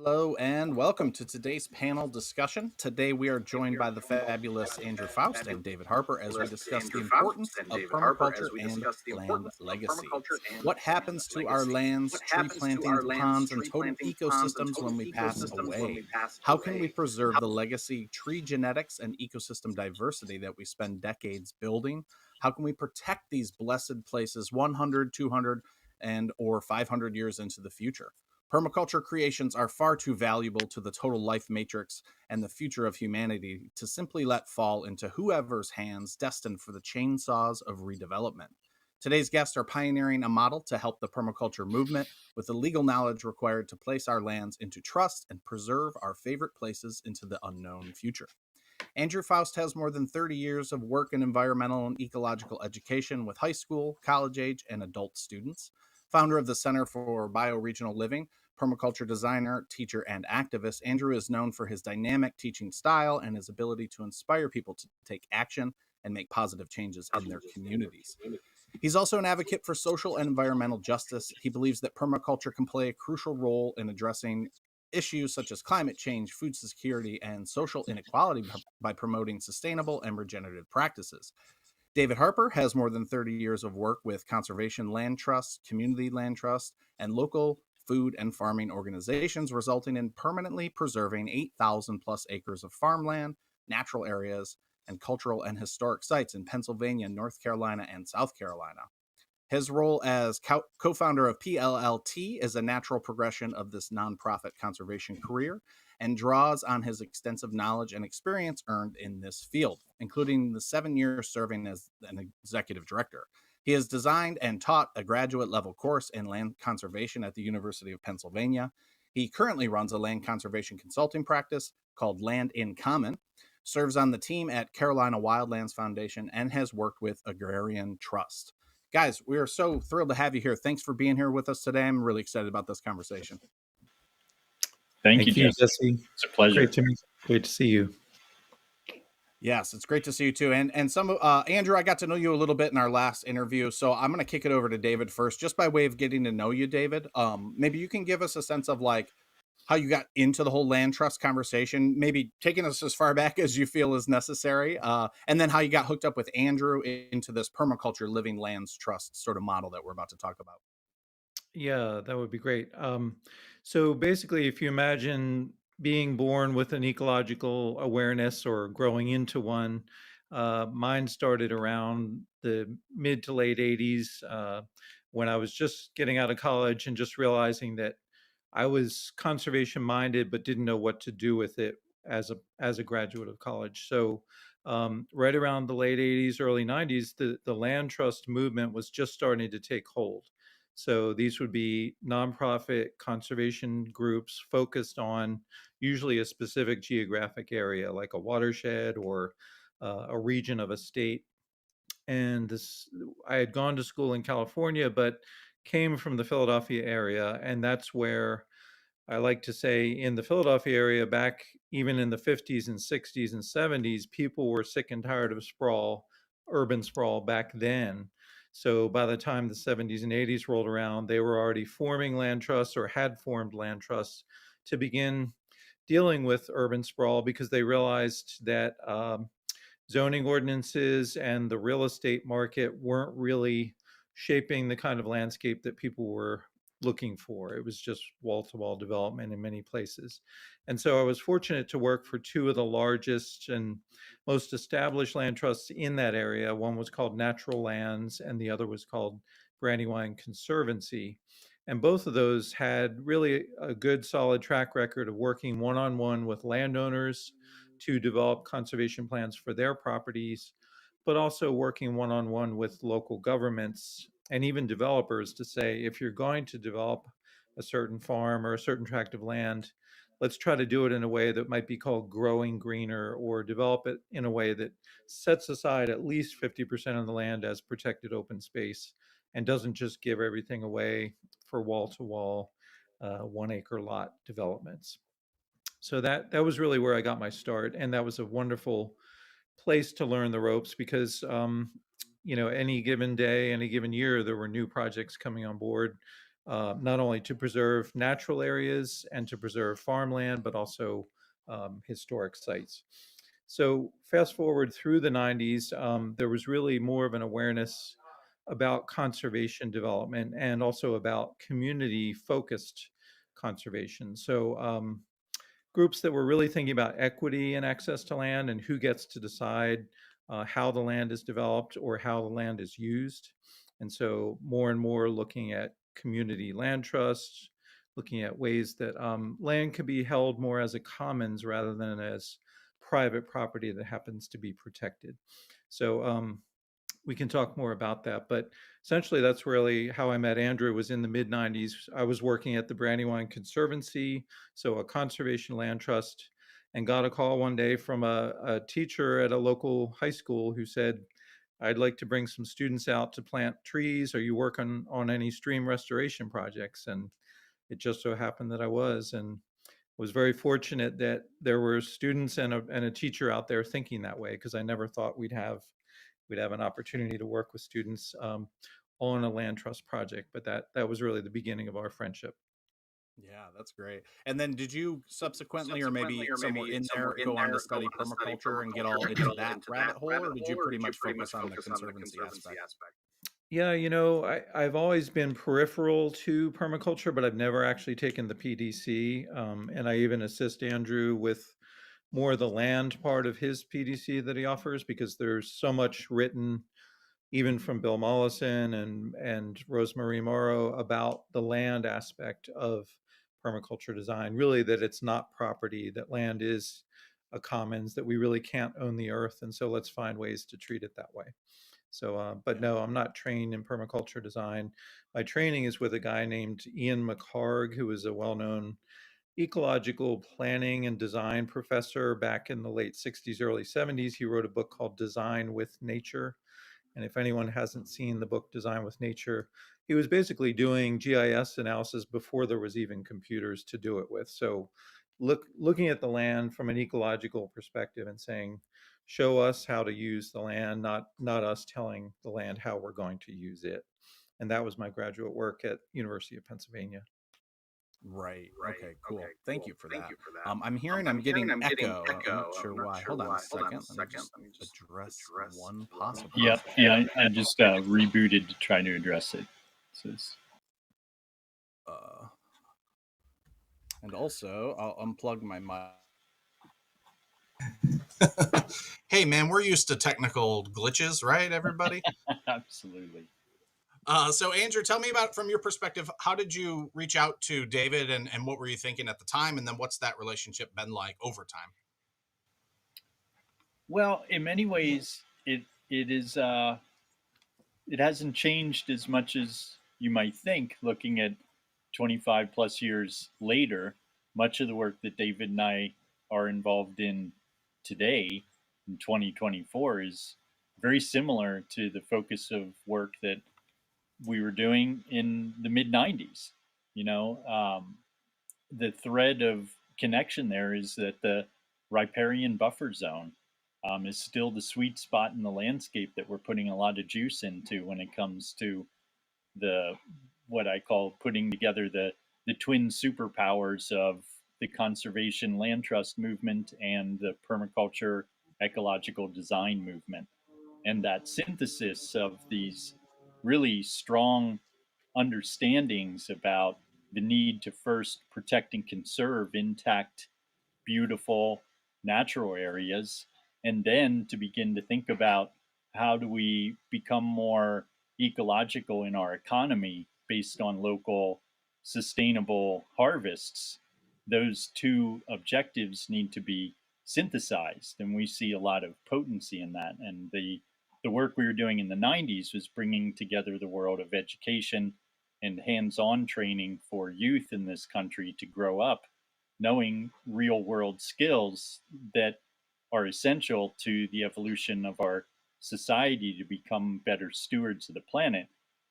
Hello and welcome to today's panel discussion. Today we are joined by the fabulous Andrew Faust and David Harper as we discuss the importance of permaculture and land legacy. What happens to our lands, tree plantings, ponds, and total ecosystems when we pass away? How can we preserve the legacy tree genetics and ecosystem diversity that we spend decades building? How can we protect these blessed places 100, 200, and or 500 years into the future? Permaculture creations are far too valuable to the total life matrix and the future of humanity to simply let fall into whoever's hands destined for the chainsaws of redevelopment. Today's guests are pioneering a model to help the permaculture movement with the legal knowledge required to place our lands into trust and preserve our favorite places into the unknown future. Andrew Faust has more than 30 years of work in environmental and ecological education with high school, college age, and adult students. Founder of the Center for Bioregional Living, permaculture designer, teacher, and activist, Andrew is known for his dynamic teaching style and his ability to inspire people to take action and make positive changes in their communities. He's also an advocate for social and environmental justice. He believes that permaculture can play a crucial role in addressing issues such as climate change, food security, and social inequality by promoting sustainable and regenerative practices. David Harper has more than 30 years of work with conservation land trusts, community land trusts, and local food and farming organizations, resulting in permanently preserving 8,000 plus acres of farmland, natural areas, and cultural and historic sites in Pennsylvania, North Carolina, and South Carolina. His role as co-founder of PLLT is a natural progression of this nonprofit conservation career and draws on his extensive knowledge and experience earned in this field, including the 7 years serving as an executive director. He has designed and taught a graduate level course in land conservation at the University of Pennsylvania. He currently runs a land conservation consulting practice called Land in Common, serves on the team at Carolina Wildlands Foundation, and has worked with Agrarian Trust. Guys, we are so thrilled to have you here. Thanks for being here with us today. I'm really excited about this conversation. Thank you, Jesse. It's a pleasure. Great to see you. Yes, it's great to see you too. And some Andrew, I got to know you a little bit in our last interview, so I'm going to kick it over to David first, just by way of getting to know you, David. Maybe you can give us a sense of like how you got into the whole land trust conversation, maybe taking us as far back as you feel is necessary, and then how you got hooked up with Andrew into this permaculture living lands trust sort of model that we're about to talk about. Yeah, that would be great. So basically, if you imagine being born with an ecological awareness or growing into one, mine started around the mid to late 80s when I was just getting out of college and just realizing that I was conservation minded, but didn't know what to do with it as a graduate of college. So right around the late 80s, early 90s, the land trust movement was just starting to take hold. So these would be nonprofit conservation groups focused on usually a specific geographic area, like a watershed or a region of a state. And I had gone to school in California, but came from the Philadelphia area, and that's where I like to say in the Philadelphia area, back even in the 50s and 60s and 70s, people were sick and tired of sprawl, urban sprawl back then. So by the time the 70s and 80s rolled around, they were already forming land trusts or had formed land trusts to begin dealing with urban sprawl because they realized that zoning ordinances and the real estate market weren't really shaping the kind of landscape that people were looking for. It was just wall-to-wall development in many places. And so I was fortunate to work for two of the largest and most established land trusts in that area. One was called Natural Lands and the other was called Brandywine Conservancy. And both of those had really a good solid track record of working one-on-one with landowners to develop conservation plans for their properties, but also working one-on-one with local governments and even developers to say, if you're going to develop a certain farm or a certain tract of land, let's try to do it in a way that might be called growing greener, or develop it in a way that sets aside at least 50% of the land as protected open space and doesn't just give everything away for wall-to-wall 1 acre lot developments. So that was really where I got my start, and that was a wonderful place to learn the ropes because any given day, any given year, there were new projects coming on board. not only to preserve natural areas and to preserve farmland, but also historic sites. So fast forward through the 90s, there was really more of an awareness about conservation development and also about community focused conservation. So groups that were really thinking about equity and access to land and who gets to decide how the land is developed or how the land is used. And so more and more looking at community land trusts, looking at ways that land could be held more as a commons rather than as private property that happens to be protected. So we can talk more about that, but essentially that's really how I met Andrew. Was in the mid 90s. I was working at the Brandywine Conservancy, so a conservation land trust, and got a call one day from a teacher at a local high school who said, I'd like to bring some students out to plant trees. Are you working on any stream restoration projects? And it just so happened that I was, and was very fortunate that there were students and a teacher out there thinking that way, because I never thought we'd have an opportunity to work with students on a land trust project. But that was really the beginning of our friendship. Yeah, that's great. And then did you subsequently, or maybe somewhere in there, go on to study permaculture and get all into that rabbit hole, or did you pretty much focus on the conservancy aspect? Yeah, I've always been peripheral to permaculture, but I've never actually taken the PDC. And I even assist Andrew with more of the land part of his PDC that he offers, because there's so much written even from Bill Mollison and Rosemarie Morrow about the land aspect of permaculture design, really that it's not property, that land is a commons, that we really can't own the earth. And so let's find ways to treat it that way. So, but no, I'm not trained in permaculture design. My training is with a guy named Ian McHarg, who is a well-known ecological planning and design professor back in the late 60s, early 70s. He wrote a book called Design with Nature. And if anyone hasn't seen the book Design with Nature, he was basically doing GIS analysis before there was even computers to do it with. So looking at the land from an ecological perspective and saying, show us how to use the land, not us telling the land how we're going to use it. And that was my graduate work at University of Pennsylvania. Right. Okay, cool. Thank you for that. I'm getting echo. I'm not sure why. Hold on a second. Let me just address one possible Yep. issue. Yeah, I just rebooted to try to address it. So And also, I'll unplug my mic. Hey, man, we're used to technical glitches, right, everybody? absolutely. So, Andrew, tell me about, from your perspective, how did you reach out to David, and what were you thinking at the time? And then what's that relationship been like over time? Well, in many ways, it is it hasn't changed as much as you might think. Looking at 25 plus years later, much of the work that David and I are involved in today in 2024 is very similar to the focus of work that we were doing in the mid 90s. You know, the thread of connection there is that the riparian buffer zone is still the sweet spot in the landscape that we're putting a lot of juice into when it comes to the what I call putting together the twin superpowers of the conservation land trust movement and the permaculture ecological design movement. And that synthesis of these really strong understandings about the need to first protect and conserve intact, beautiful natural areas, and then to begin to think about how do we become more ecological in our economy based on local sustainable harvests. Those two objectives need to be synthesized, and we see a lot of potency in that. And the work we were doing in the 90s was bringing together the world of education and hands-on training for youth in this country to grow up knowing real world skills that are essential to the evolution of our society to become better stewards of the planet,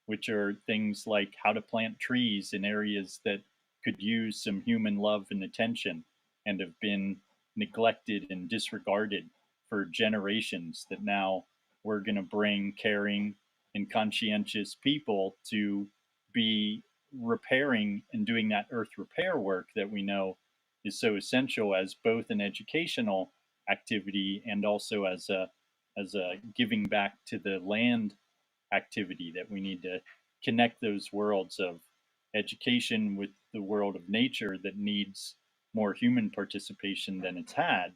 which are things like how to plant trees in areas that could use some human love and attention and have been neglected and disregarded for generations, that now we're going to bring caring and conscientious people to be repairing and doing that earth repair work that we know is so essential as both an educational activity and also as a giving back to the land activity, that we need to connect those worlds of education with the world of nature that needs more human participation than it's had,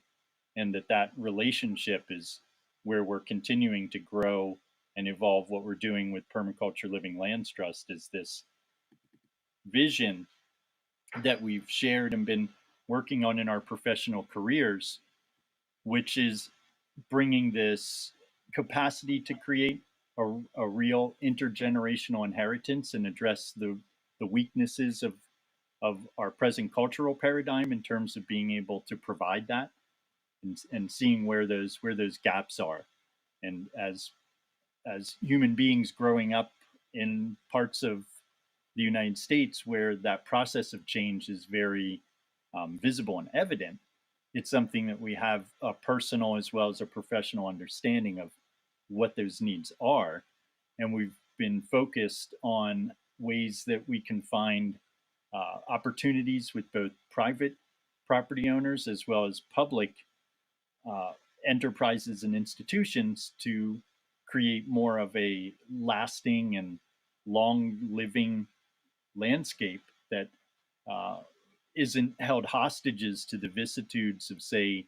and that that relationship is where we're continuing to grow and evolve. What we're doing with Permaculture Living Lands Trust is this vision that we've shared and been working on in our professional careers, which is bringing this capacity to create a real intergenerational inheritance and address the weaknesses of our present cultural paradigm in terms of being able to provide that, and seeing where those gaps are. And as human beings growing up in parts of the United States where that process of change is very visible and evident, it's something that we have a personal as well as a professional understanding of what those needs are. And we've been focused on ways that we can find opportunities with both private property owners as well as public uh, enterprises and institutions to create more of a lasting and long living landscape that uh, isn't held hostages to the vicissitudes of, say,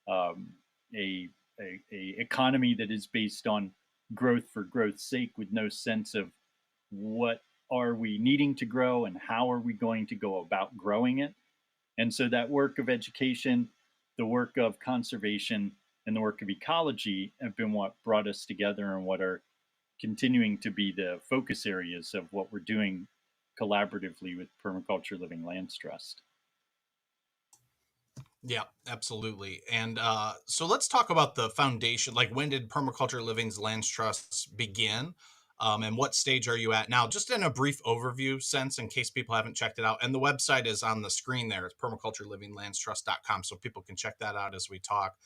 um, a, a economy that is based on growth for growth's sake, with no sense of what are we needing to grow and how are we going to go about growing it. And so that work of education, the work of conservation, and the work of ecology have been what brought us together and what are continuing to be the focus areas of what we're doing collaboratively with Permaculture Living Lands Trust. Yeah, absolutely. And so let's talk about the foundation. Like, when did Permaculture Living's Lands Trusts begin? And what stage are you at now? Just in a brief overview sense, in case people haven't checked it out. And the website is on the screen there. It's permaculturelivinglandstrust.com. So people can check that out as we talk.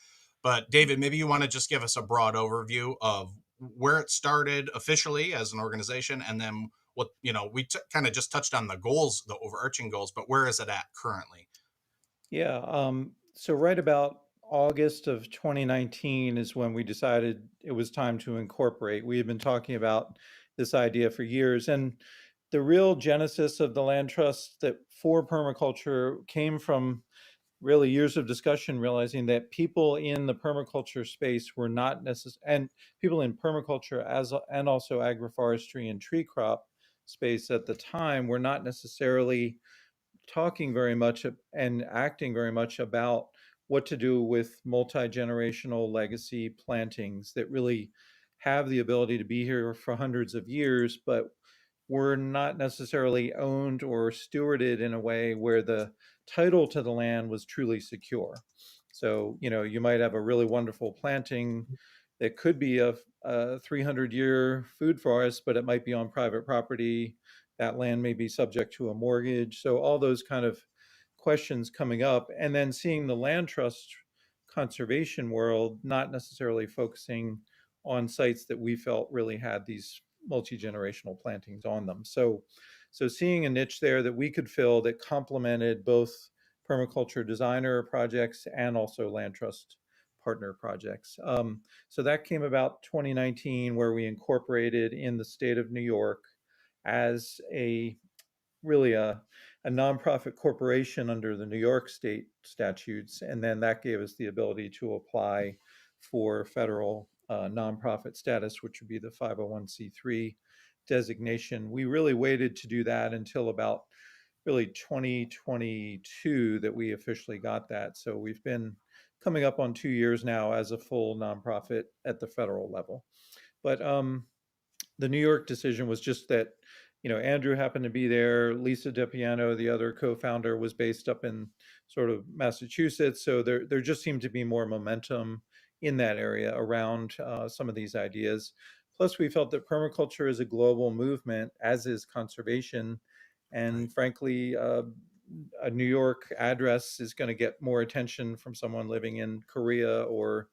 But David, maybe you want to just give us a broad overview of where it started officially as an organization, and then what, we kind of just touched on the goals, the overarching goals, but where is it at currently? Yeah. So right about August of 2019 is when we decided it was time to incorporate. We had been talking about this idea for years, and the real genesis of the land trust that for permaculture came from really years of discussion, realizing that people in the permaculture space were not necessarily, and people in permaculture as and also agroforestry and tree crop space at the time were not necessarily talking very much and acting very much about what to do with multi-generational legacy plantings that really have the ability to be here for hundreds of years, but were not necessarily owned or stewarded in a way where the title to the land was truly secure. So, you might have a really wonderful planting that could be a 300-year food forest, but it might be on private property. That land may be subject to a mortgage. So all those kind of questions coming up, and then seeing the land trust conservation world not necessarily focusing on sites that we felt really had these multi-generational plantings on them. So seeing a niche there that we could fill that complemented both permaculture designer projects and also land trust partner projects. So that came about 2019, where we incorporated in the state of New York as really a nonprofit corporation under the New York state statutes. And then that gave us the ability to apply for federal nonprofit status, which would be the 501c3 designation. We really waited to do that until about really 2022 that we officially got that. So we've been coming up on 2 years now as a full nonprofit at the federal level. But the New York decision was just that, Andrew happened to be there. Lisa DePiano, the other co-founder, was based up in sort of Massachusetts. So there just seemed to be more momentum in that area around some of these ideas. Plus, we felt that permaculture is a global movement, as is conservation. And Right. frankly, a New York address is going to get more attention from someone living in Korea or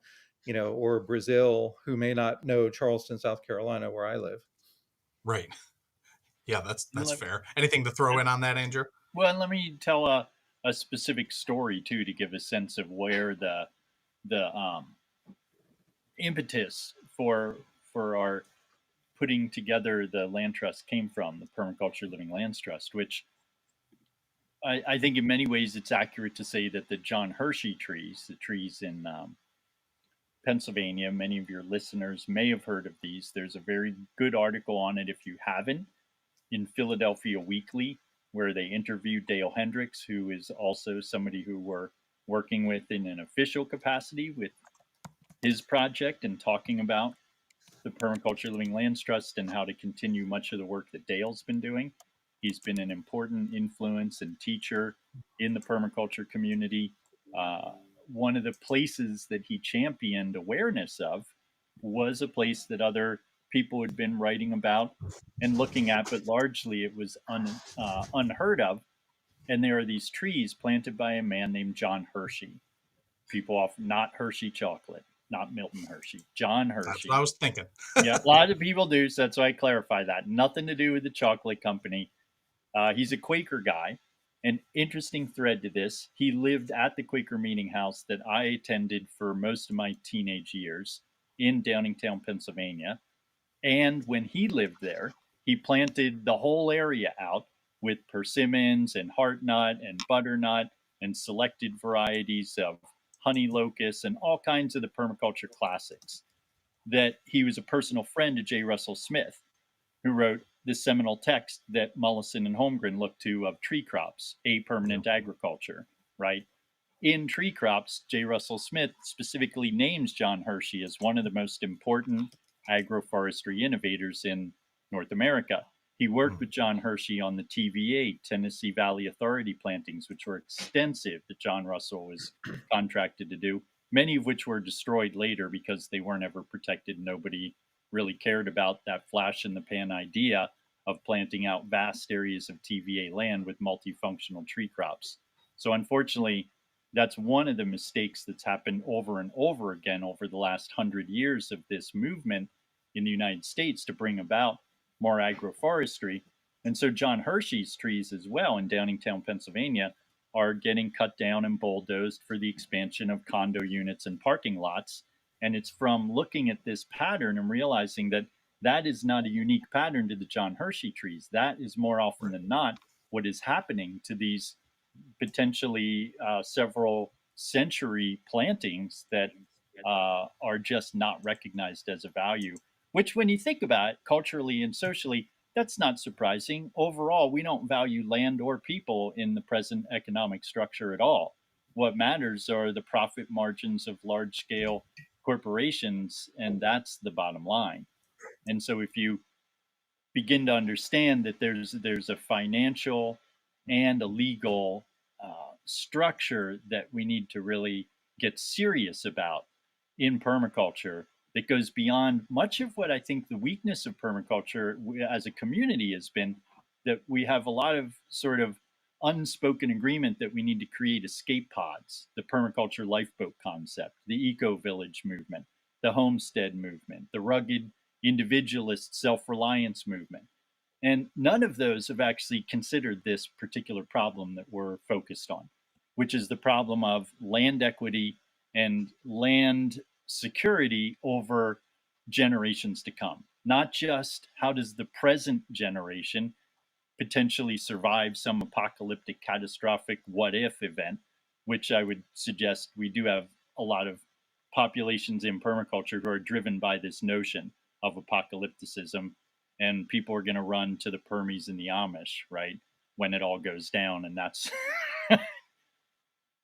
Brazil, who may not know Charleston, South Carolina, where I live. Right. Yeah, that's And fair. Anything to throw in on that, Andrew? well, and let me tell a specific story too to give a sense of where the impetus for our putting together the land trust came from, the Permaculture Living Lands Trust, which I think in many ways it's accurate to say that the John Hershey trees, the trees in Pennsylvania, many of your listeners may have heard of these. There's a very good article on it if you haven't, in Philadelphia Weekly, where they interviewed Dale Hendricks, who is also somebody who we're working with in an official capacity with his project and talking about the Permaculture Living Lands Trust and how to continue much of the work that Dale's been doing. He's been an important influence and teacher in the permaculture community. Uh, One of the places that he championed awareness of was a place that other people had been writing about and looking at, but largely it was unheard of. And there are these trees planted by a man named John Hershey. People often, not Hershey chocolate, not Milton Hershey, John That's Hershey. what I was thinking. Yeah, a lot of people do, so that's why I clarify that. Nothing to do with the chocolate company. He's a Quaker guy. An interesting thread to this: he lived at the Quaker Meeting House that I attended for most of my teenage years in Downingtown, Pennsylvania. And when he lived there, he planted the whole area out with persimmons and heartnut and butternut and selected varieties of honey locust and all kinds of the permaculture classics. That he was a personal friend to J. Russell Smith, who wrote this seminal text that Mollison and Holmgren looked to of tree crops, a permanent agriculture, right? In tree crops, J. Russell Smith specifically names John Hershey as one of the most important agroforestry innovators in North America. He worked with John Hershey on the TVA, Tennessee Valley Authority plantings, which were extensive, that John Russell was contracted to do, many of which were destroyed later because they weren't ever protected. Nobody really cared about that flash in the pan idea of planting out vast areas of TVA land with multifunctional tree crops. So, unfortunately, that's one of the mistakes that's happened over and over again over the last 100 years of this movement in the United States to bring about more agroforestry. And so John Hershey's trees as well in Downingtown, Pennsylvania, are getting cut down and bulldozed for the expansion of condo units and parking lots. And it's from looking at this pattern and realizing that that is not a unique pattern to the John Hershey trees. That is more often than not what is happening to these potentially several century plantings that are just not recognized as a value. Which, when you think about it, culturally and socially, that's not surprising. Overall, we don't value land or people in the present economic structure at all. What matters are the profit margins of large scale corporations, and that's the bottom line. And so, if you begin to understand that there's a financial and a legal structure that we need to really get serious about in permaculture, that goes beyond much of what I think the weakness of permaculture as a community has been, that we have a lot of sort of unspoken agreement that we need to create escape pods, the permaculture lifeboat concept, the eco village movement, the homestead movement, the rugged individualist self-reliance movement. And none of those have actually considered this particular problem that we're focused on, which is the problem of land equity and land security over generations to come. Not just how does the present generation potentially survive some apocalyptic, catastrophic what if event, which I would suggest we do have a lot of populations in permaculture who are driven by this notion of apocalypticism, and people are going to run to the Permies and the Amish, right, when it all goes down. And that's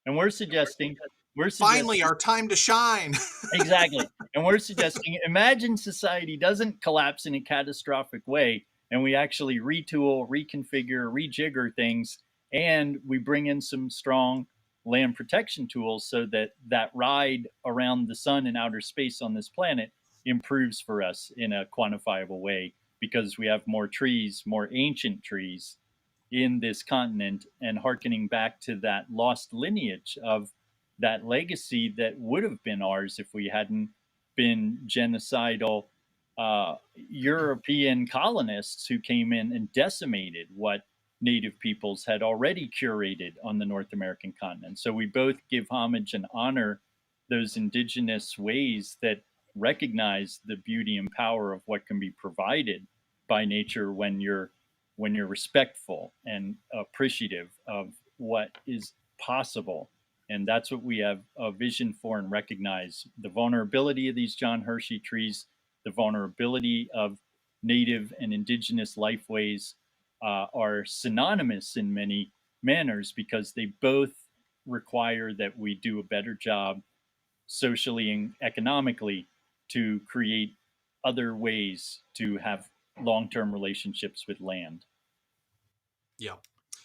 and we're Finally, suggesting our time to shine. exactly. And we're suggesting, imagine society doesn't collapse in a catastrophic way, and we actually retool, reconfigure, rejigger things, and we bring in some strong land protection tools so that that ride around the sun and outer space on this planet improves for us in a quantifiable way, because we have more trees, more ancient trees in this continent, and hearkening back to that lost lineage of that legacy that would have been ours if we hadn't been genocidal European colonists who came in and decimated what native peoples had already curated on the North American continent. So we both give homage and honor those indigenous ways that recognize the beauty and power of what can be provided by nature when you're respectful and appreciative of what is possible. And that's what we have a vision for and recognize the vulnerability of these John Hershey trees, the vulnerability of native and indigenous lifeways are synonymous in many manners because they both require that we do a better job socially and economically to create other ways to have long-term relationships with land. Yeah.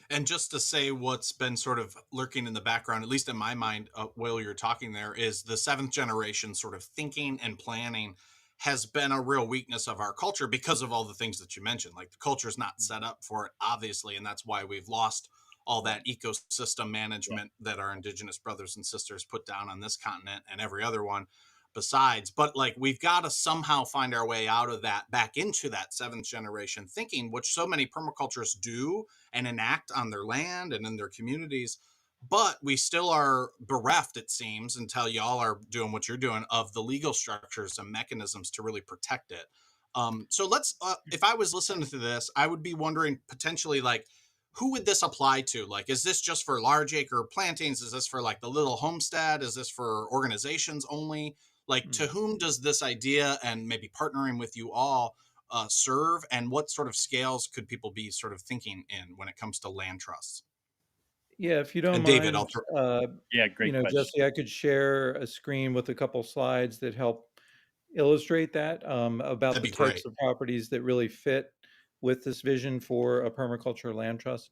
And just to say what's been sort of lurking in the background, at least in my mind, while you're talking there, is the seventh generation sort of thinking and planning has been a real weakness of our culture because of all the things that you mentioned. Like the culture is not set up for it, obviously, and that's why we've lost all that ecosystem management that our indigenous brothers and sisters put down on this continent and every other one besides. But like we've got to somehow find our way out of that back into that seventh generation thinking, which so many permaculturists do and enact on their land and in their communities. But we still are bereft, it seems, until y'all are doing what you're doing, of the legal structures and mechanisms to really protect it. So let's, if I was listening to this, I would be wondering potentially like, who would this apply to? Like, is this just for large acre plantings? Is this for like the little homestead? Is this for organizations only? Like, to whom does this idea and maybe partnering with you all serve, and what sort of scales could people be sort of thinking in when it comes to land trusts? Yeah, if you don't And David, mind, Yeah, great question. Jesse, I could share a screen with a couple slides that help illustrate that, about that'd the be great. types of properties that really fit with this vision for a permaculture land trust.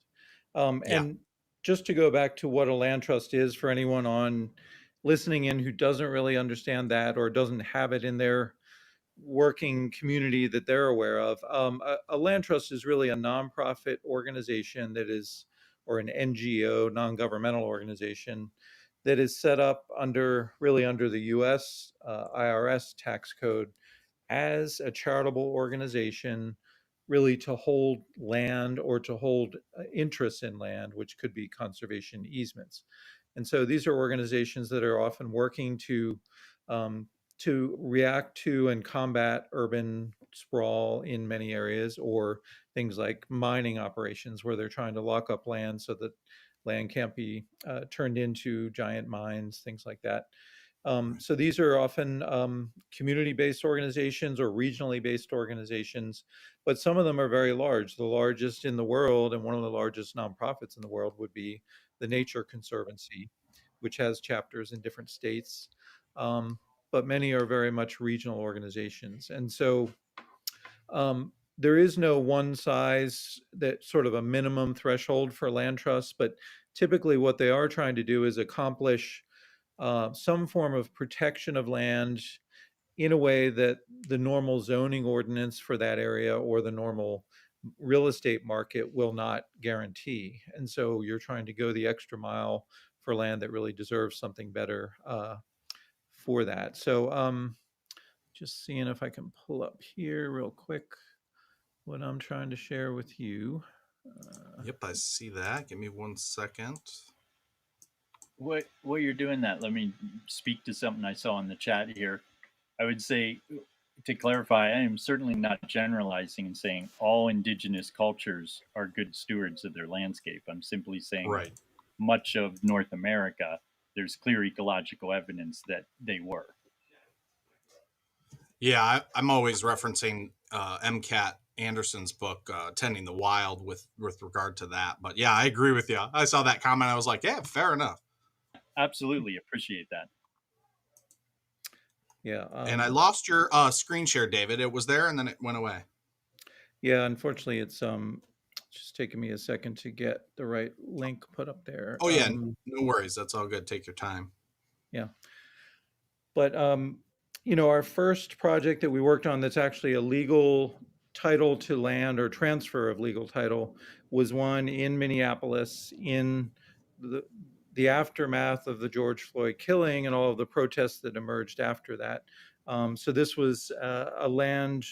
Yeah. And just to go back to what a land trust is for anyone on listening in who doesn't really understand that or doesn't have it in their working community that they're aware of. A land trust is really a nonprofit organization that is, or an NGO, non-governmental organization that is set up under, really under the US IRS tax code as a charitable organization, really to hold land or to hold interests in land, which could be conservation easements. And so these are organizations that are often working um, to react to and combat urban sprawl in many areas, or things like mining operations where they're trying to lock up land so that land can't be turned into giant mines, things like that. So these are often community-based organizations or regionally based organizations, but some of them are very large. The largest in the world and one of the largest nonprofits in the world would be the Nature Conservancy, which has chapters in different states. Um, but many are very much regional organizations. And so there is no one size that sort of a minimum threshold for land trusts, but typically what they are trying to do is accomplish some form of protection of land in a way that the normal zoning ordinance for that area or the normal real estate market will not guarantee. And so you're trying to go the extra mile for land that really deserves something better for that. So just seeing if I can pull up here real quick what I'm trying to share with you. Yep, I see that. Give me 1 second. While you're doing that, let me speak to something I saw in the chat here. I would say, to clarify, I am certainly not generalizing and saying all indigenous cultures are good stewards of their landscape. I'm simply saying Right. much of North America, there's clear ecological evidence that they were. Yeah, I'm always referencing MCAT Anderson's book, Tending the Wild, with regard to that. But yeah, I agree with you. I saw that comment. I was like, yeah, fair enough. Absolutely appreciate that. Yeah. And I lost your screen share, David. It was there and then it went away. Yeah, unfortunately, it's just taking me a second to get the right link put up there. Oh, yeah, no worries. That's all good. Take your time. Yeah. But our first project that we worked on that's actually a legal title to land or transfer of legal title was one in Minneapolis in the aftermath of the George Floyd killing and all of the protests that emerged after that. So this was a land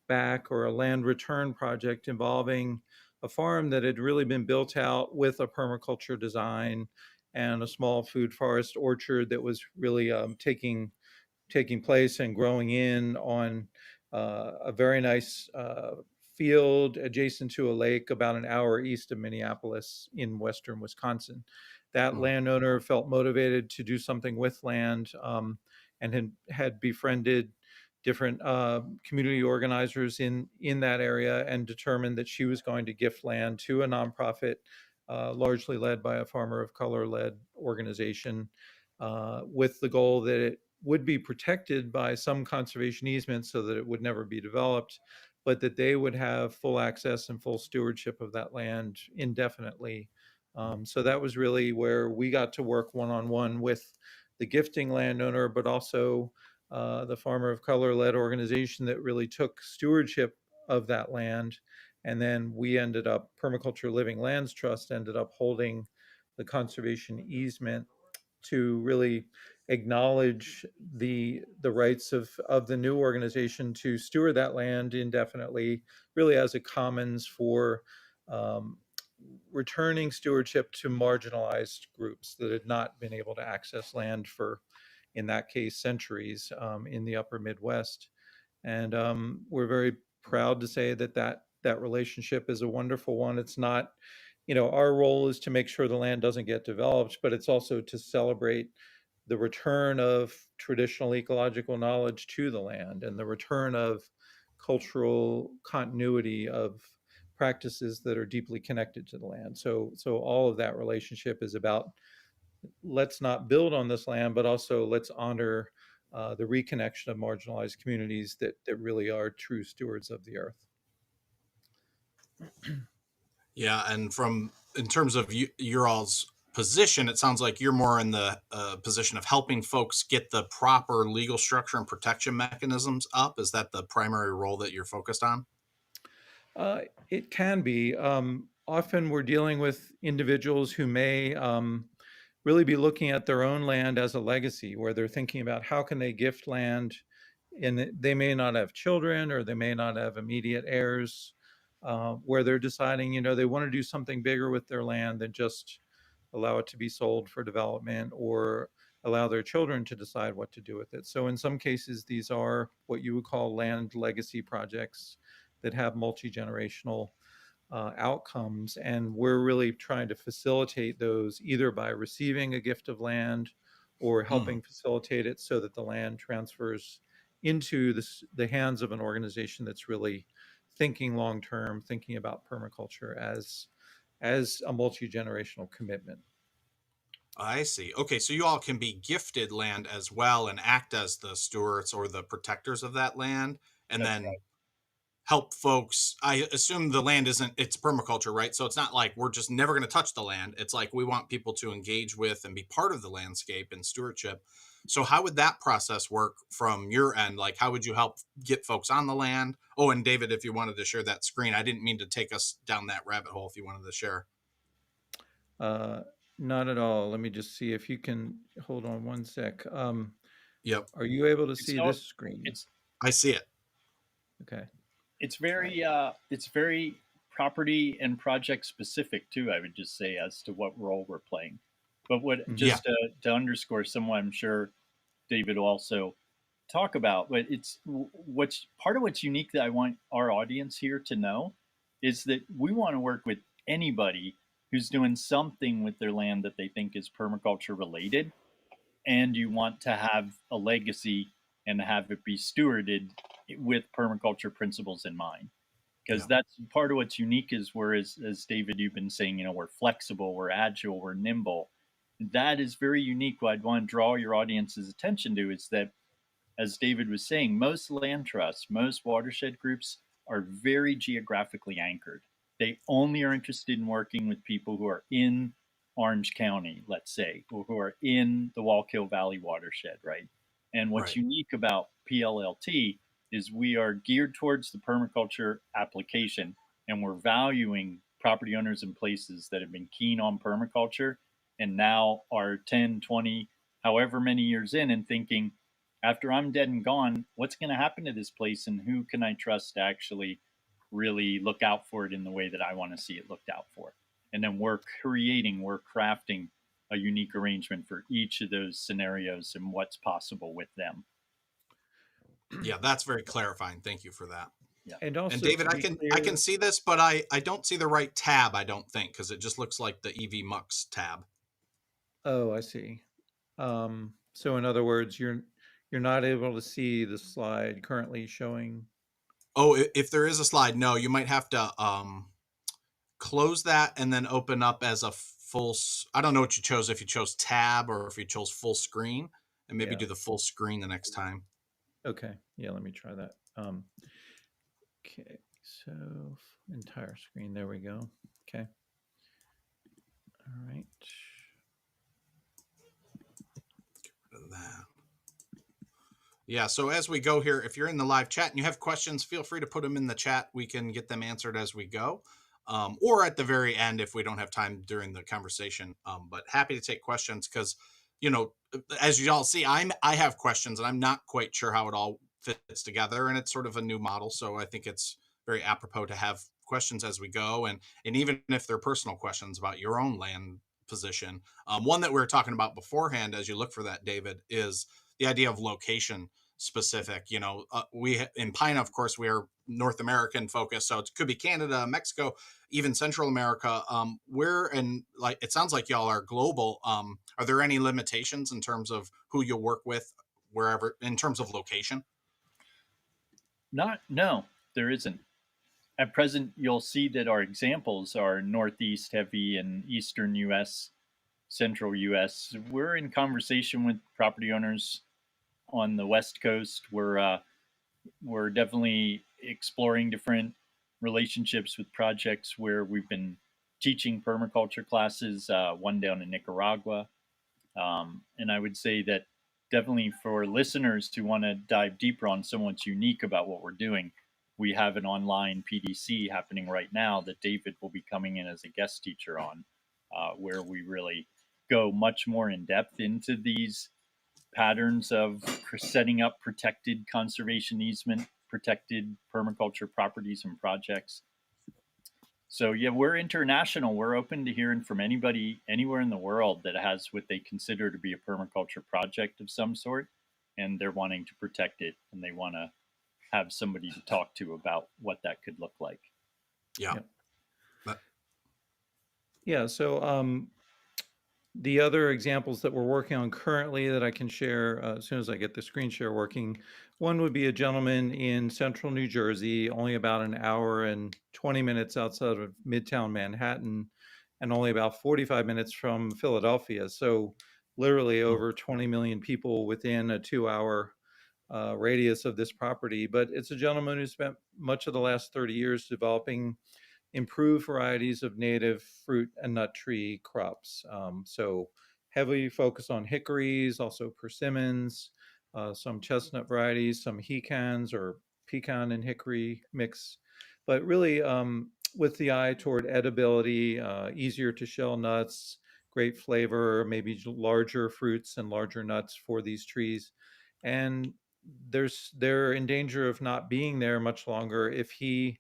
back or a land return project involving a farm that had really been built out with a permaculture design and a small food forest orchard that was really taking place and growing in on a very nice field adjacent to a lake about an hour east of Minneapolis in western Wisconsin. That landowner felt motivated to do something with land, and had befriended different community organizers in that area, and determined that she was going to gift land to a nonprofit, largely led by a farmer of color led organization, with the goal that it would be protected by some conservation easements so that it would never be developed, but that they would have full access and full stewardship of that land indefinitely. So that was really where we got to work one-on-one with the gifting landowner, but also the farmer of color led organization that really took stewardship of that land. And then we ended up, Permaculture Living Lands Trust ended up holding the conservation easement to really acknowledge the rights of the new organization to steward that land indefinitely, really as a commons for um, returning stewardship to marginalized groups that had not been able to access land for, in that case, centuries, in the upper Midwest. And we're very proud to say that that relationship is a wonderful one. It's not, our role is to make sure the land doesn't get developed, but it's also to celebrate the return of traditional ecological knowledge to the land and the return of cultural continuity of practices that are deeply connected to the land. So all of that relationship is about, let's not build on this land, but also let's honor the reconnection of marginalized communities that really are true stewards of the earth. Yeah, and from in terms of your all's position, it sounds like you're more in the position of helping folks get the proper legal structure and protection mechanisms up. Is that the primary role that you're focused on? It can be. Often we're dealing with individuals who may really be looking at their own land as a legacy, where they're thinking about how can they gift land, and they may not have children or they may not have immediate heirs, where they're deciding, they want to do something bigger with their land than just allow it to be sold for development or allow their children to decide what to do with it. So in some cases, these are what you would call land legacy projects that have multi-generational outcomes. And we're really trying to facilitate those either by receiving a gift of land or Mm, helping facilitate it so that the land transfers into the hands of an organization that's really thinking long term, thinking about permaculture as a multi-generational commitment. I see. Okay, so you all can be gifted land as well and act as the stewards or the protectors of that land, and That's then help folks. I assume the land isn't, it's permaculture, right? So it's not like we're just never going to touch the land. It's like we want people to engage with and be part of the landscape and stewardship. So how would that process work from your end? Like how would you help get folks on the land? Oh, and David, if you wanted to share that screen, I didn't mean to take us down that rabbit hole if you wanted to share. Uh, Not at all. Let me just see if you can hold on one sec. Yep, Are you able to it's see not this screen? it's I see it. Okay. All right. it's very property and project specific too. I would just say as to what role we're playing. But what Mhm. Yeah. just to underscore someone, I'm sure David will also talk about, but it's what's part of what's unique that I want our audience here to know is that we want to work with anybody who's doing something with their land that they think is permaculture related, and you want to have a legacy and have it be stewarded with permaculture principles in mind. Because Yeah. that's part of what's unique is whereas, as David, you've been saying, we're flexible, we're agile, we're nimble. That is very unique. What I'd want to draw your audience's attention to is that, as David was saying, most land trusts, most watershed groups are very geographically anchored. They only are interested in working with people who are in Orange County, let's say, or who are in the Wallkill Valley watershed, right? And what's Right. unique about PLLT is we are geared towards the permaculture application, and we're valuing property owners in places that have been keen on permaculture and now are 10, 20, however many years in and thinking, after I'm dead and gone, what's going to happen to this place, and who can I trust to actually really look out for it in the way that I want to see it looked out for? And then we're crafting a unique arrangement for each of those scenarios and what's possible with them. Yeah, that's very clarifying. Thank you for that. Yeah. And And also David, to I be can clear, see this, but I don't see the right tab, I don't think, because it just looks like the EV Mux tab. oh, I see. So in other words, you're not able to see the slide currently showing. Oh, if there is a slide, no, you might have to close that and then open up as a I don't know what you chose, if you chose tab or if you chose full screen, and maybe Yeah. do the full screen the next time. Okay. Yeah, let me try that. Okay. So entire screen. There we go. Okay. All right. That. Yeah, so as we go here, if you're in the live chat and you have questions, feel free to put them in the chat. We can get them answered as we go, or at the very end if we don't have time during the conversation. But happy to take questions because, as you all see, I have questions and I'm not quite sure how it all fits together, and it's sort of a new model, so I think it's very apropos to have questions as we go, and even if they're personal questions about your own land position. One that we were talking about beforehand, as you look for that, David, is the idea of location specific. We in PINA, of course, we are North American focused, so it could be Canada, Mexico, even Central America. Where, and like it sounds like y'all are global. Are there any limitations in terms of who you'll work with wherever in terms of location? No, there isn't. At present, you'll see that our examples are Northeast heavy and Eastern US, Central US. We're in conversation with property owners on the West Coast. We're definitely exploring different relationships with projects where we've been teaching permaculture classes, one down in Nicaragua. And I would say that definitely for listeners to want to dive deeper on what's unique about what we're doing, we have an online PDC happening right now that David will be coming in as a guest teacher on, where we really go much more in depth into these patterns of setting up protected conservation easement, protected permaculture properties and projects. So yeah, we're international. We're open to hearing from anybody anywhere in the world that has what they consider to be a permaculture project of some sort, and they're wanting to protect it, and they want to have somebody to talk to about what that could look like. Yeah. Yeah. But, Yeah. So the other examples that we're working on currently that I can share as soon as I get the screen share working, one would be a gentleman in central New Jersey, only about an hour and 20 minutes outside of Midtown Manhattan, and only about 45 minutes from Philadelphia. So literally over 20 million people within a 2-hour radius of this property. But it's a gentleman who spent much of the last 30 years developing improved varieties of native fruit and nut tree crops. So heavily focused on hickories, also persimmons, some chestnut varieties, some pecans or pecan and hickory mix, but really with the eye toward edibility, easier to shell nuts, great flavor, maybe larger fruits and larger nuts for these trees. And they're in danger of not being there much longer if he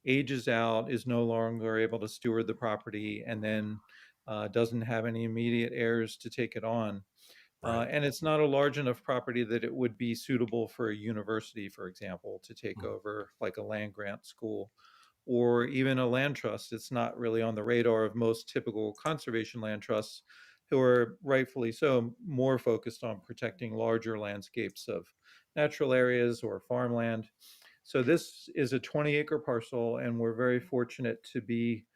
ages out, is no longer able to steward the property, and then doesn't have any immediate heirs to take it on. right. And it's not a large enough property that it would be suitable for a university, for example, to take over, like a land grant school or even a land trust. It's not really on the radar of most typical conservation land trusts, who are rightfully so more focused on protecting larger landscapes of natural areas or farmland. So this is a 20-acre parcel, and we're very fortunate to be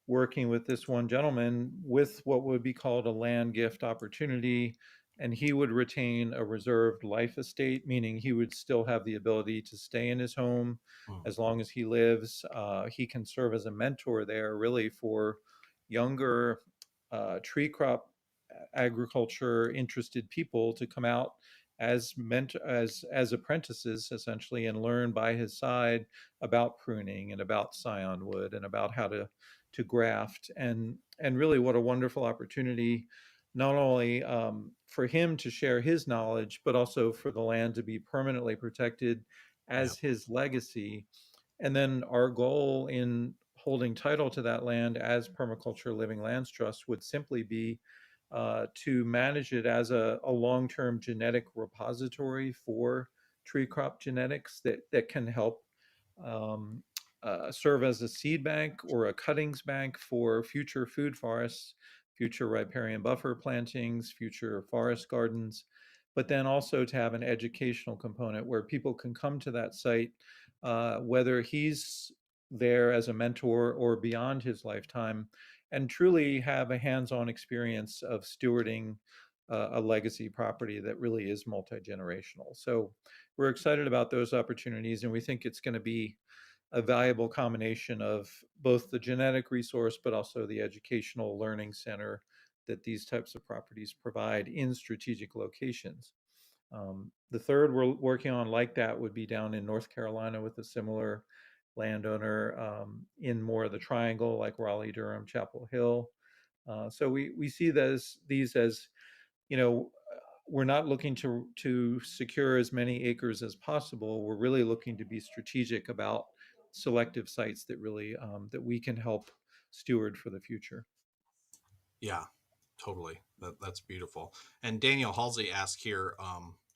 working with this one gentleman with what would be called a land gift opportunity. And he would retain a reserved life estate, meaning he would still have the ability to stay in his home as long as he lives. He can serve as a mentor there, really, for younger tree crop agriculture interested people to come out as apprentices essentially and learn by his side about pruning and about scion wood and about how to graft, and really what a wonderful opportunity not only for him to share his knowledge, but also for the land to be permanently protected Yeah. as his legacy. And then our goal in holding title to that land as Permaculture Living Lands Trust would simply be to manage it as a long-term genetic repository for tree crop genetics that can help um, serve as a seed bank or a cuttings bank for future food forests, future riparian buffer plantings, future forest gardens, but then also to have an educational component where people can come to that site, whether he's there as a mentor or beyond his lifetime, and truly have a hands-on experience of stewarding a legacy property that really is multi-generational. So we're excited about those opportunities, and we think it's going to be a valuable combination of both the genetic resource, but also the educational learning center that these types of properties provide in strategic locations. The third we're working on like that would be down in North Carolina with a similar landowner in more of the triangle, like Raleigh, Durham, Chapel Hill. So we see these as, you know, we're not looking to secure as many acres as possible. We're really looking to be strategic about selective sites that really that we can help steward for the future. Yeah, totally. That's beautiful. And Daniel Halsey asked here,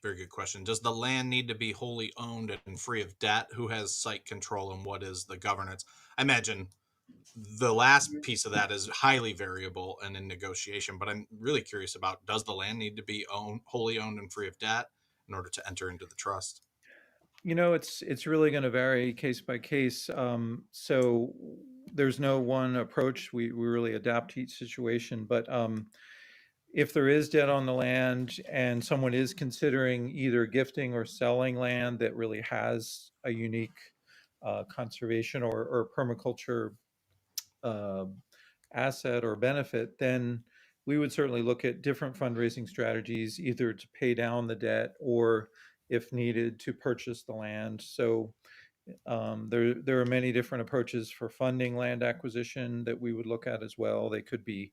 very good question. Does the land need to be wholly owned and free of debt? Who has site control and what is the governance? I imagine the last piece of that is highly variable and in negotiation, but I'm really curious about, does the land need to be wholly owned and free of debt in order to enter into the trust? You know, it's really going to vary case by case. So there's no one approach. We really adapt to each situation. But if there is debt on the land and someone is considering either gifting or selling land that really has a unique conservation or permaculture uh, asset or benefit, then we would certainly look at different fundraising strategies, either to pay down the debt or, if needed, to purchase the land. So there are many different approaches for funding land acquisition that we would look at as well. They could be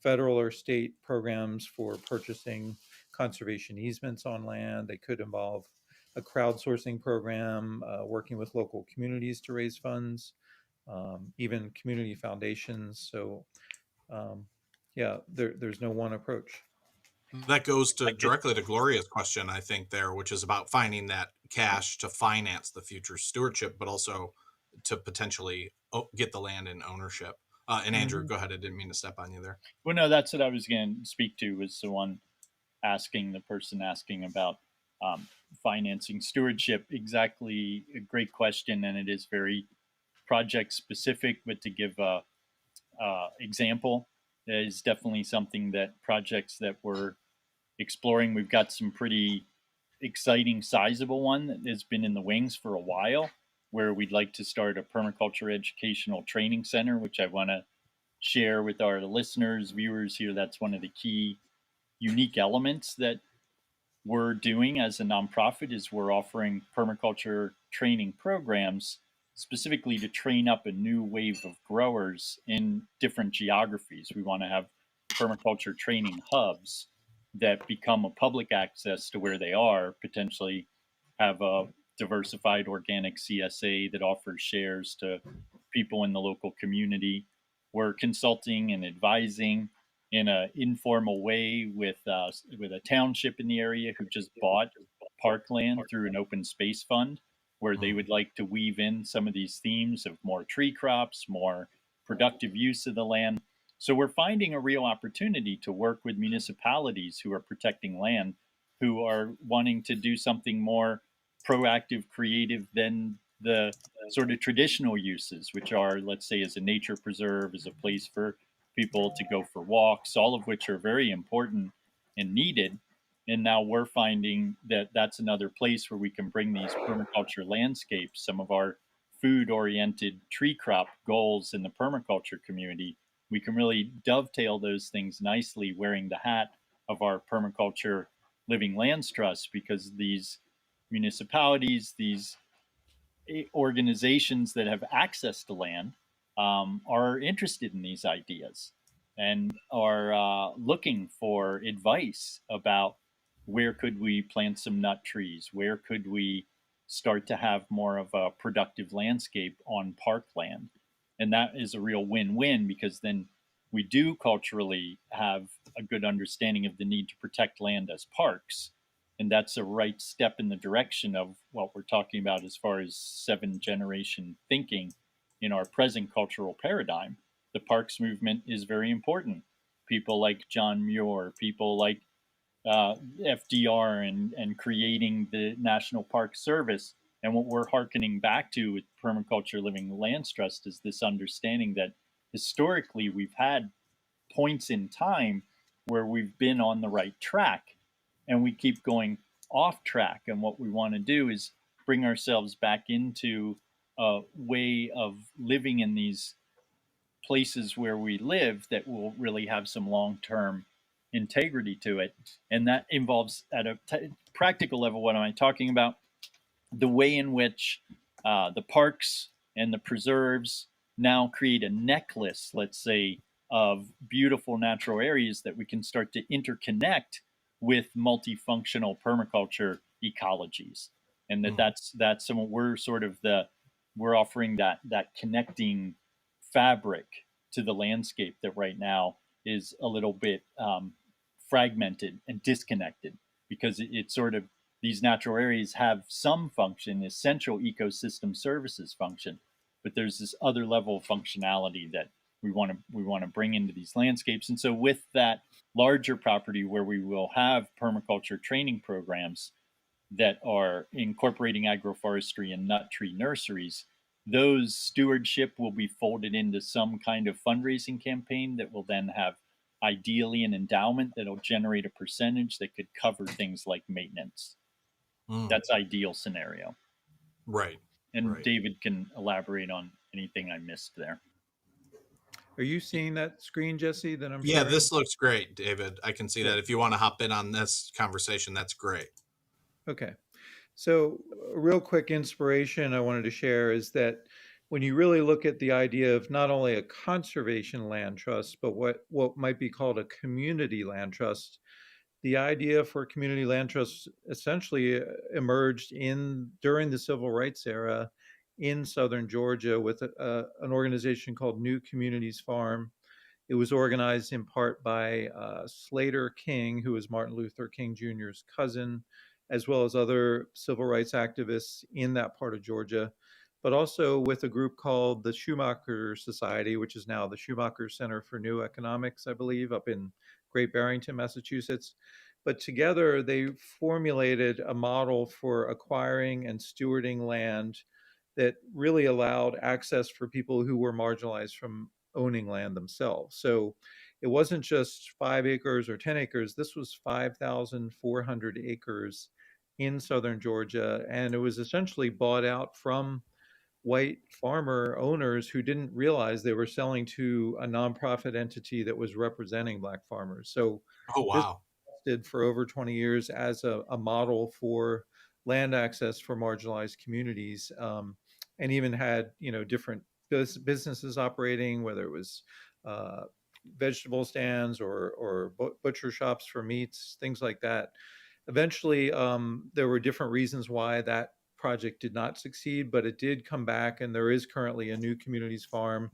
federal or state programs for purchasing conservation easements on land. They could involve a crowdsourcing program, working with local communities to raise funds, even community foundations. So, um, yeah, there's no one approach. That goes to directly to Gloria's question, I think, there, which is about finding that cash to finance the future stewardship, but also to potentially get the land in ownership. And Andrew, Mhm. go ahead. I didn't mean to step on you there. Well, no, that's what I was going to speak to, was the one asking, the person asking about um, financing stewardship. Exactly, a great question, and it is very project specific. But to give a example, is definitely something that projects that we're exploring. We've got some pretty exciting, sizable one that has been in the wings for a while, where we'd like to start a permaculture educational training center, which I want to share with our listeners, viewers here. That's one of the key unique elements that we're doing as a nonprofit, is we're offering permaculture training programs specifically to train up a new wave of growers in different geographies. We want to have permaculture training hubs that become a public access to where they are, potentially have a diversified organic CSA that offers shares to people in the local community. We're consulting and advising in an informal way with a township in the area who just bought parkland through an open space fund, where they Mm. would like to weave in some of these themes of more tree crops, more productive use of the land. So we're finding a real opportunity to work with municipalities who are protecting land, who are wanting to do something more proactive, creative than the sort of traditional uses, which are, let's say, as a nature preserve, as a place for people to go for walks, all of which are very important and needed. And now we're finding that that's another place where we can bring these permaculture landscapes, some of our food oriented tree crop goals in the permaculture community. We can really dovetail those things nicely, wearing the hat of our permaculture living lands trust, because these municipalities, these organizations that have access to land, are interested in these ideas. and are looking for advice about where could we plant some nut trees, where could we start to have more of a productive landscape on parkland. And that is a real win-win, because then we do culturally have a good understanding of the need to protect land as parks. And that's a right step in the direction of what we're talking about as far as seven generation thinking in our present cultural paradigm. The parks movement is very important. People like John Muir, people like FDR, and creating the National Park Service. And what we're hearkening back to with Permaculture Living Lands Trust is this understanding that historically we've had points in time where we've been on the right track, and we keep going off track. And what we want to do is bring ourselves back into a way of living in these places where we live that will really have some long-term integrity to it. And that involves, at a practical level, what am I talking about? The way in which the parks and the preserves now create a necklace, let's say, of beautiful natural areas that we can start to interconnect with multifunctional permaculture ecologies. And that's some, we're sort of we're offering that connecting fabric to the landscape that right now is a little bit fragmented and disconnected, because it's sort of, these natural areas have some function, essential ecosystem services function, but there's this other level of functionality that we want to bring into these landscapes. And so with that larger property where we will have permaculture training programs that are incorporating agroforestry and nut tree nurseries, those stewardship will be folded into some kind of fundraising campaign that will then have ideally an endowment that'll generate a percentage that could cover things like maintenance. That's ideal scenario. Right. And right. David can elaborate on anything I missed there. Are you seeing that screen, Jesse, that I'm Yeah, sharing? this looks great, David. I can see that. If you want to hop in on this conversation, that's great. Okay. So, a real quick inspiration I wanted to share is that when you really look at the idea of not only a conservation land trust, but what might be called a community land trust, the idea for community land trusts essentially emerged during the civil rights era in southern Georgia with an organization called New Communities Farm. It was organized in part by Slater King, who was Martin Luther King Jr.'s cousin, as well as other civil rights activists in that part of Georgia, but also with a group called the Schumacher Society, which is now the Schumacher Center for New Economics, I believe, up in Great Barrington, Massachusetts. But together they formulated a model for acquiring and stewarding land that really allowed access for people who were marginalized from owning land themselves. So it wasn't just 5 acres or 10 acres, this was 5,400 acres in southern Georgia. And it was essentially bought out from white farmer owners who didn't realize they were selling to a nonprofit entity that was representing Black farmers. So Oh, this wow. lasted for over 20 years as a model for land access for marginalized communities, and even had different businesses operating, whether it was uh, vegetable stands or butcher shops for meats, things like that. Eventually, there were different reasons why that project did not succeed, but it did come back, and there is currently a New Communities Farm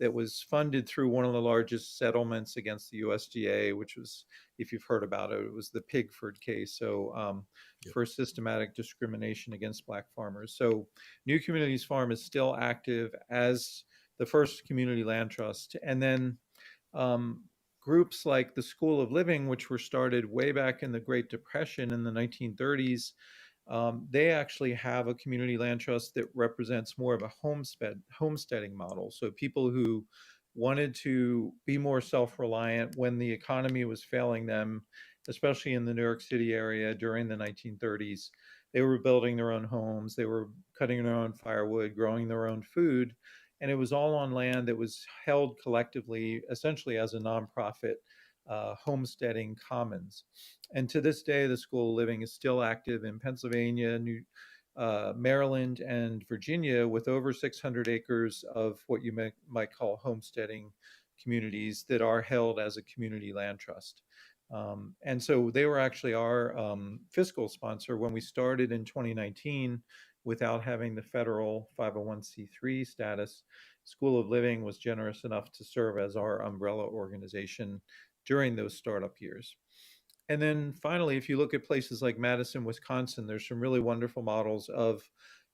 that was funded through one of the largest settlements against the USDA, which was, if you've heard about it, it was the Pigford case. So for systematic discrimination against Black farmers. So New Communities Farm is still active as the first community land trust. And then um, groups like the School of Living, which were started way back in the Great Depression in the 1930s, they actually have a community land trust that represents more of a homesteading model. So people who wanted to be more self-reliant when the economy was failing them, especially in the New York City area during the 1930s, they were building their own homes, they were cutting their own firewood, growing their own food, and it was all on land that was held collectively, essentially as a nonprofit homesteading commons. And to this day, the School of Living is still active in Pennsylvania, Maryland, and Virginia, with over 600 acres of what you might call homesteading communities that are held as a community land trust. And so they were actually our fiscal sponsor when we started in 2019 without having the federal 501c3 status. School of Living was generous enough to serve as our umbrella organization during those startup years. And then finally, if you look at places like Madison, Wisconsin, there's some really wonderful models of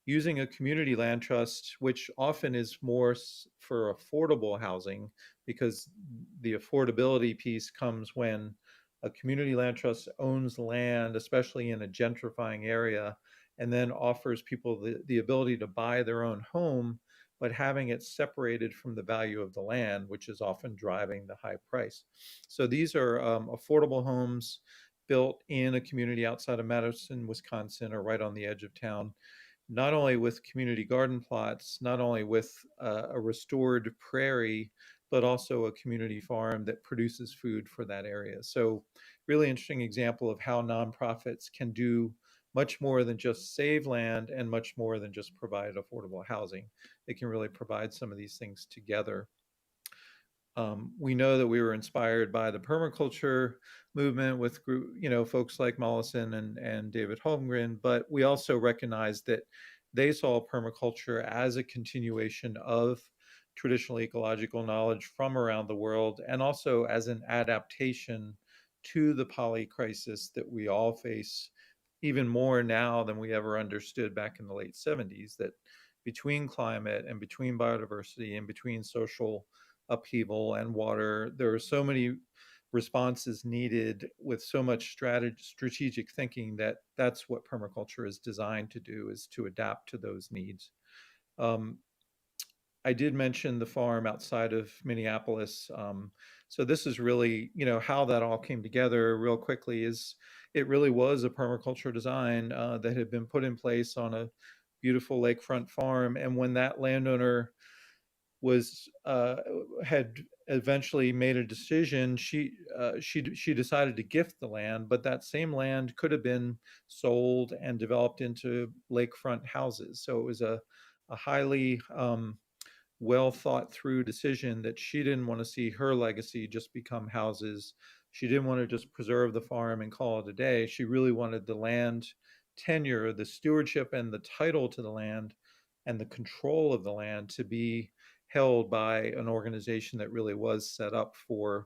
using a community land trust, which often is more for affordable housing, because the affordability piece comes when a community land trust owns land, especially in a gentrifying area, and then offers people the ability to buy their own home, but having it separated from the value of the land, which is often driving the high price. So these are affordable homes built in a community outside of Madison, Wisconsin, or right on the edge of town, not only with community garden plots, not only with a restored prairie, but also a community farm that produces food for that area. So, really interesting example of how nonprofits can do much more than just save land and much more than just provide affordable housing. They can really provide some of these things together. We know that we were inspired by the permaculture movement with folks like Mollison and David Holmgren, but we also recognize that they saw permaculture as a continuation of traditional ecological knowledge from around the world, and also as an adaptation to the poly crisis that we all face even more now than we ever understood back in the late 70s, that between climate and between biodiversity and between social upheaval and water, there are so many responses needed with so much strategic thinking, that that's what permaculture is designed to do, is to adapt to those needs. Um, I did mention the farm outside of Minneapolis. So this is really, how that all came together real quickly is it really was a permaculture design that had been put in place on a beautiful lakefront farm. And when that landowner was had eventually made a decision, she decided to gift the land, but that same land could have been sold and developed into lakefront houses. So it was a highly well thought through decision that she didn't want to see her legacy just become houses. She didn't want to just preserve the farm and call it a day. She really wanted the land tenure, the stewardship and the title to the land and the control of the land to be held by an organization that really was set up for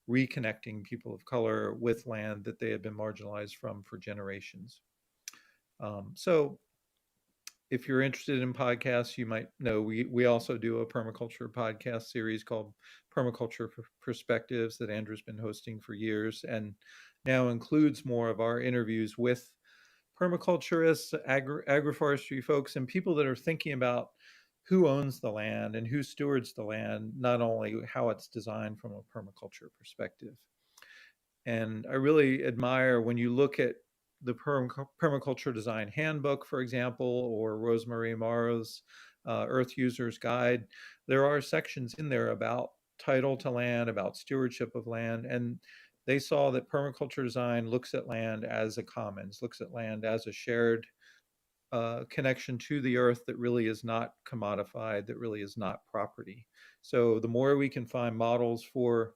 reconnecting people of color with land that they had been marginalized from for generations. So if you're interested in podcasts, you might know we also do a permaculture podcast series called Permaculture Perspectives that Andrew's been hosting for years, and now includes more of our interviews with permaculturists, agroforestry folks, and people that are thinking about who owns the land and who stewards the land, not only how it's designed from a permaculture perspective. And I really admire when you look at the Permaculture Design Handbook, for example, or Rosemarie Morrow's Earth Users Guide. There are sections in there about title to land, about stewardship of land, and they saw that permaculture design looks at land as a commons, looks at land as a shared connection to the earth that really is not commodified, that really is not property. So the more we can find models for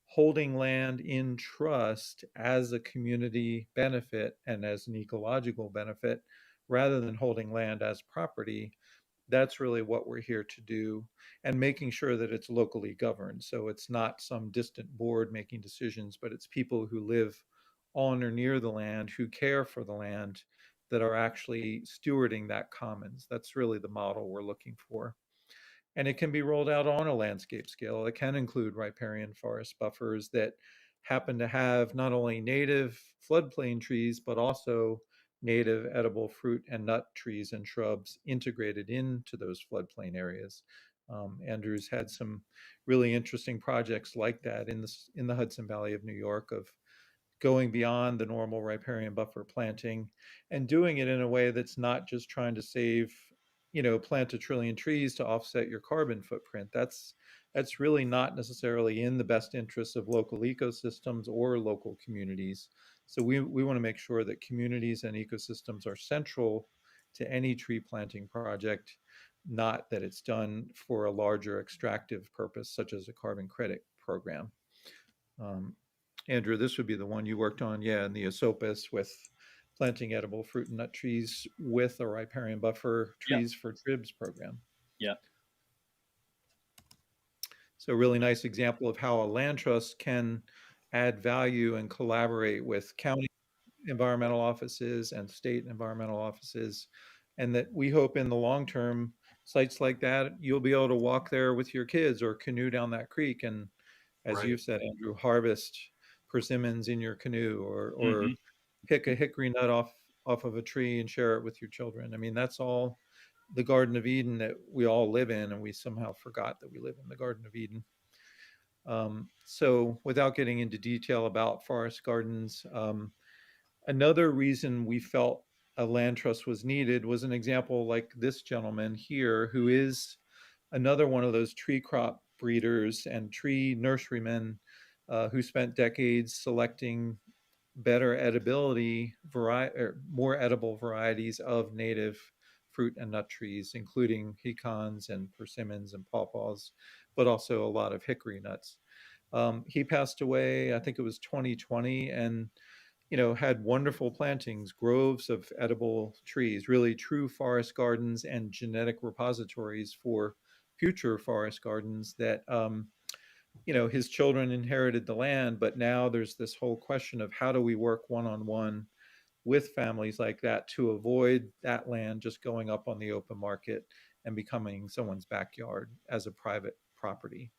holding land in trust as a community benefit and as an ecological benefit, rather than holding land as property, that's really what we're here to do, and making sure that it's locally governed. So it's not some distant board making decisions, but it's people who live on or near the land, who care for the land, that are actually stewarding that commons. That's really the model we're looking for. And it can be rolled out on a landscape scale. It can include riparian forest buffers that happen to have not only native floodplain trees, but also native edible fruit and nut trees and shrubs integrated into those floodplain areas. Andrew's had some really interesting projects like that in the Hudson Valley of New York, of going beyond the normal riparian buffer planting and doing it in a way that's not just trying to save, plant a trillion trees to offset your carbon footprint. That's really not necessarily in the best interests of local ecosystems or local communities. So we want to make sure that communities and ecosystems are central to any tree planting project, not that it's done for a larger extractive purpose, such as a carbon credit program. Um, Andrew, this would be the one you worked on, yeah, in the Esopus with planting edible fruit and nut trees with a riparian buffer Yeah. trees for tribs program. Yeah. So a really nice example of how a land trust can add value and collaborate with county environmental offices and state environmental offices. And that we hope in the long term, sites like that, you'll be able to walk there with your kids or canoe down that creek. And as Right. you've said, Andrew, harvest persimmons in your canoe or Hmm. pick a hickory nut off of a tree and share it with your children. I mean, that's all the Garden of Eden that we all live in, and we somehow forgot that we live in the Garden of Eden. So without getting into detail about forest gardens, another reason we felt a land trust was needed was an example like this gentleman here, who is another one of those tree crop breeders and tree nurserymen who spent decades selecting better edibility, or more edible varieties of native fruit and nut trees, including pecans and persimmons and pawpaws, but also a lot of hickory nuts. He passed away, I think it was 2020, and had wonderful plantings, groves of edible trees, really true forest gardens and genetic repositories for future forest gardens that his children inherited the land, but now there's this whole question of how do we work one on one with families like that to avoid that land just going up on the open market and becoming someone's backyard as a private property.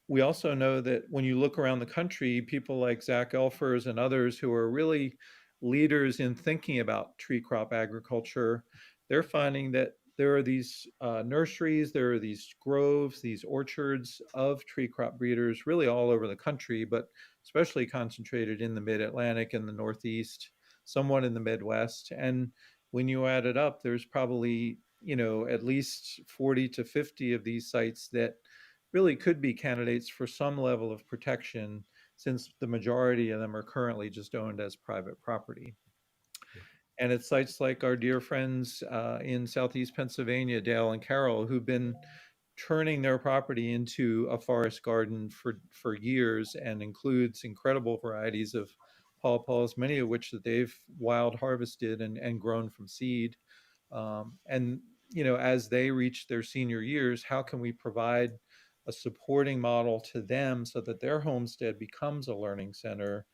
We also know that when you look around the country, people like Zach Elfers and others who are really leaders in thinking about tree crop agriculture, they're finding that there are these nurseries, there are these groves, these orchards of tree crop breeders really all over the country, but especially concentrated in the mid-Atlantic and the Northeast, somewhat in the Midwest. And when you add it up, there's probably, at least 40 to 50 of these sites that really could be candidates for some level of protection, since the majority of them are currently just owned as private property. And it's sites like our dear friends in Southeast Pennsylvania, Dale and Carol, who've been turning their property into a forest garden for years, and includes incredible varieties of pawpaws, many of which that they've wild harvested and grown from seed. And as they reach their senior years, how can we provide a supporting model to them so that their homestead becomes a learning center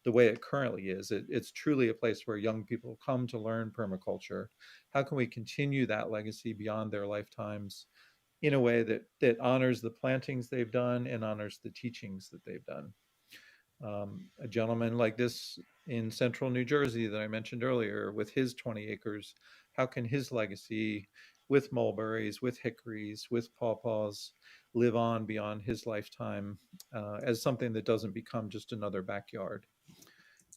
the way it currently is? It's truly a place where young people come to learn permaculture. How can we continue that legacy beyond their lifetimes in a way that honors the plantings they've done and honors the teachings that they've done? A gentleman like this in central New Jersey that I mentioned earlier with his 20 acres, how can his legacy with mulberries, with hickories, with pawpaws live on beyond his lifetime as something that doesn't become just another backyard?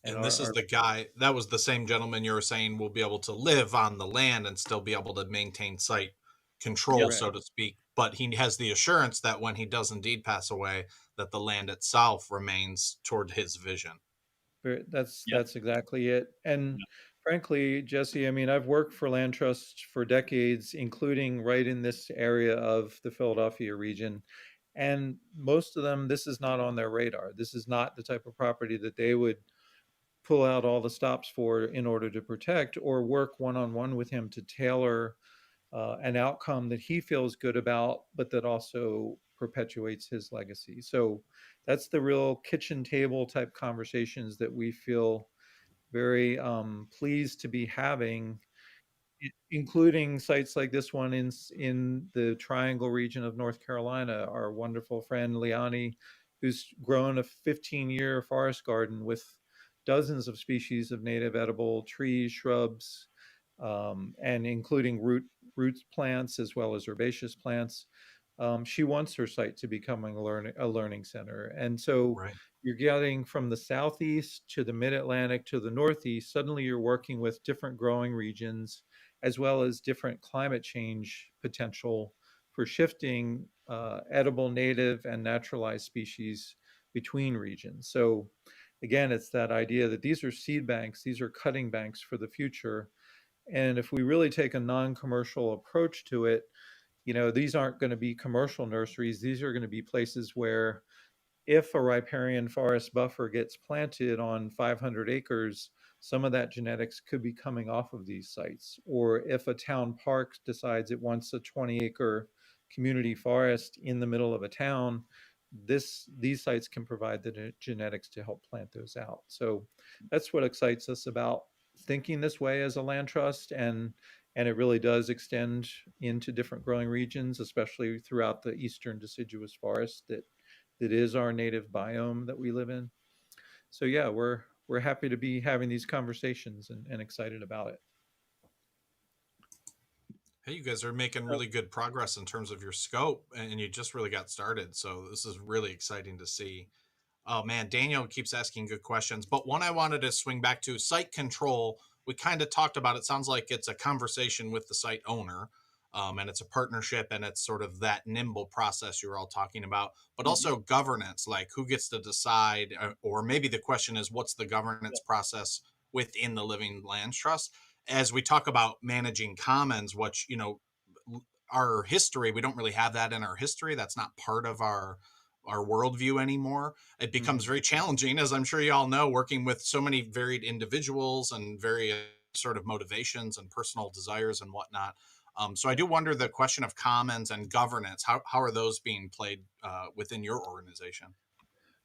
And And this is the guy that was the same gentleman you were saying will be able to live on the land and still be able to maintain site control, correct. so to speak. But he has the assurance that when he does indeed pass away, that the land itself remains toward his vision. That's Yeah. that's exactly it. And Yeah. frankly, Jesse, I mean, I've worked for land trusts for decades, including right in this area of the Philadelphia region. And most of them, this is not on their radar. This is not the type of property that they would pull out all the stops for in order to protect, or work one on one with him to tailor an outcome that he feels good about, but that also perpetuates his legacy. So that's the real kitchen table type conversations that we feel very pleased to be having, including sites like this one in the Triangle region of North Carolina. Our wonderful friend Liani, who's grown a 15-year forest garden with dozens of species of native edible trees, shrubs, and including root plants as well as herbaceous plants. She wants her site to becoming a learning center. And so Right. you're getting from the southeast to the mid-Atlantic to the northeast, suddenly you're working with different growing regions as well as different climate change potential for shifting edible native and naturalized species between regions. So again, it's that idea that these are seed banks, these are cutting banks for the future. And if we really take a non-commercial approach to it, these aren't going to be commercial nurseries. These are going to be places where if a riparian forest buffer gets planted on 500 acres, some of that genetics could be coming off of these sites. Or if a town park decides it wants a 20-acre community forest in the middle of a town, these sites can provide the genetics to help plant those out. So that's what excites us about thinking this way as a land trust, and it really does extend into different growing regions, especially throughout the eastern deciduous forest that is our native biome that we live in. So yeah, we're happy to be having these conversations and excited about it. Hey, you guys are making So, really good progress in terms of your scope, and you just really got started. So this is really exciting to see. Oh man, Daniel keeps asking good questions, but one I wanted to swing back to site control. We kind of talked about it. Sounds like it's a conversation with the site owner, and it's a partnership, and it's sort of that nimble process you were all talking about. But mhm, also governance, like who gets to decide, or maybe the question is, what's the yeah, governance process within the Living Lands Trust? As we talk about managing commons, which our history, we don't really have that in our history. That's not part of our worldview anymore. It becomes Mhm. very challenging, as I'm sure you all know, working with so many varied individuals and various sort of motivations and personal desires and whatnot. So I do wonder the question of commons and governance. How are those being played within your organization?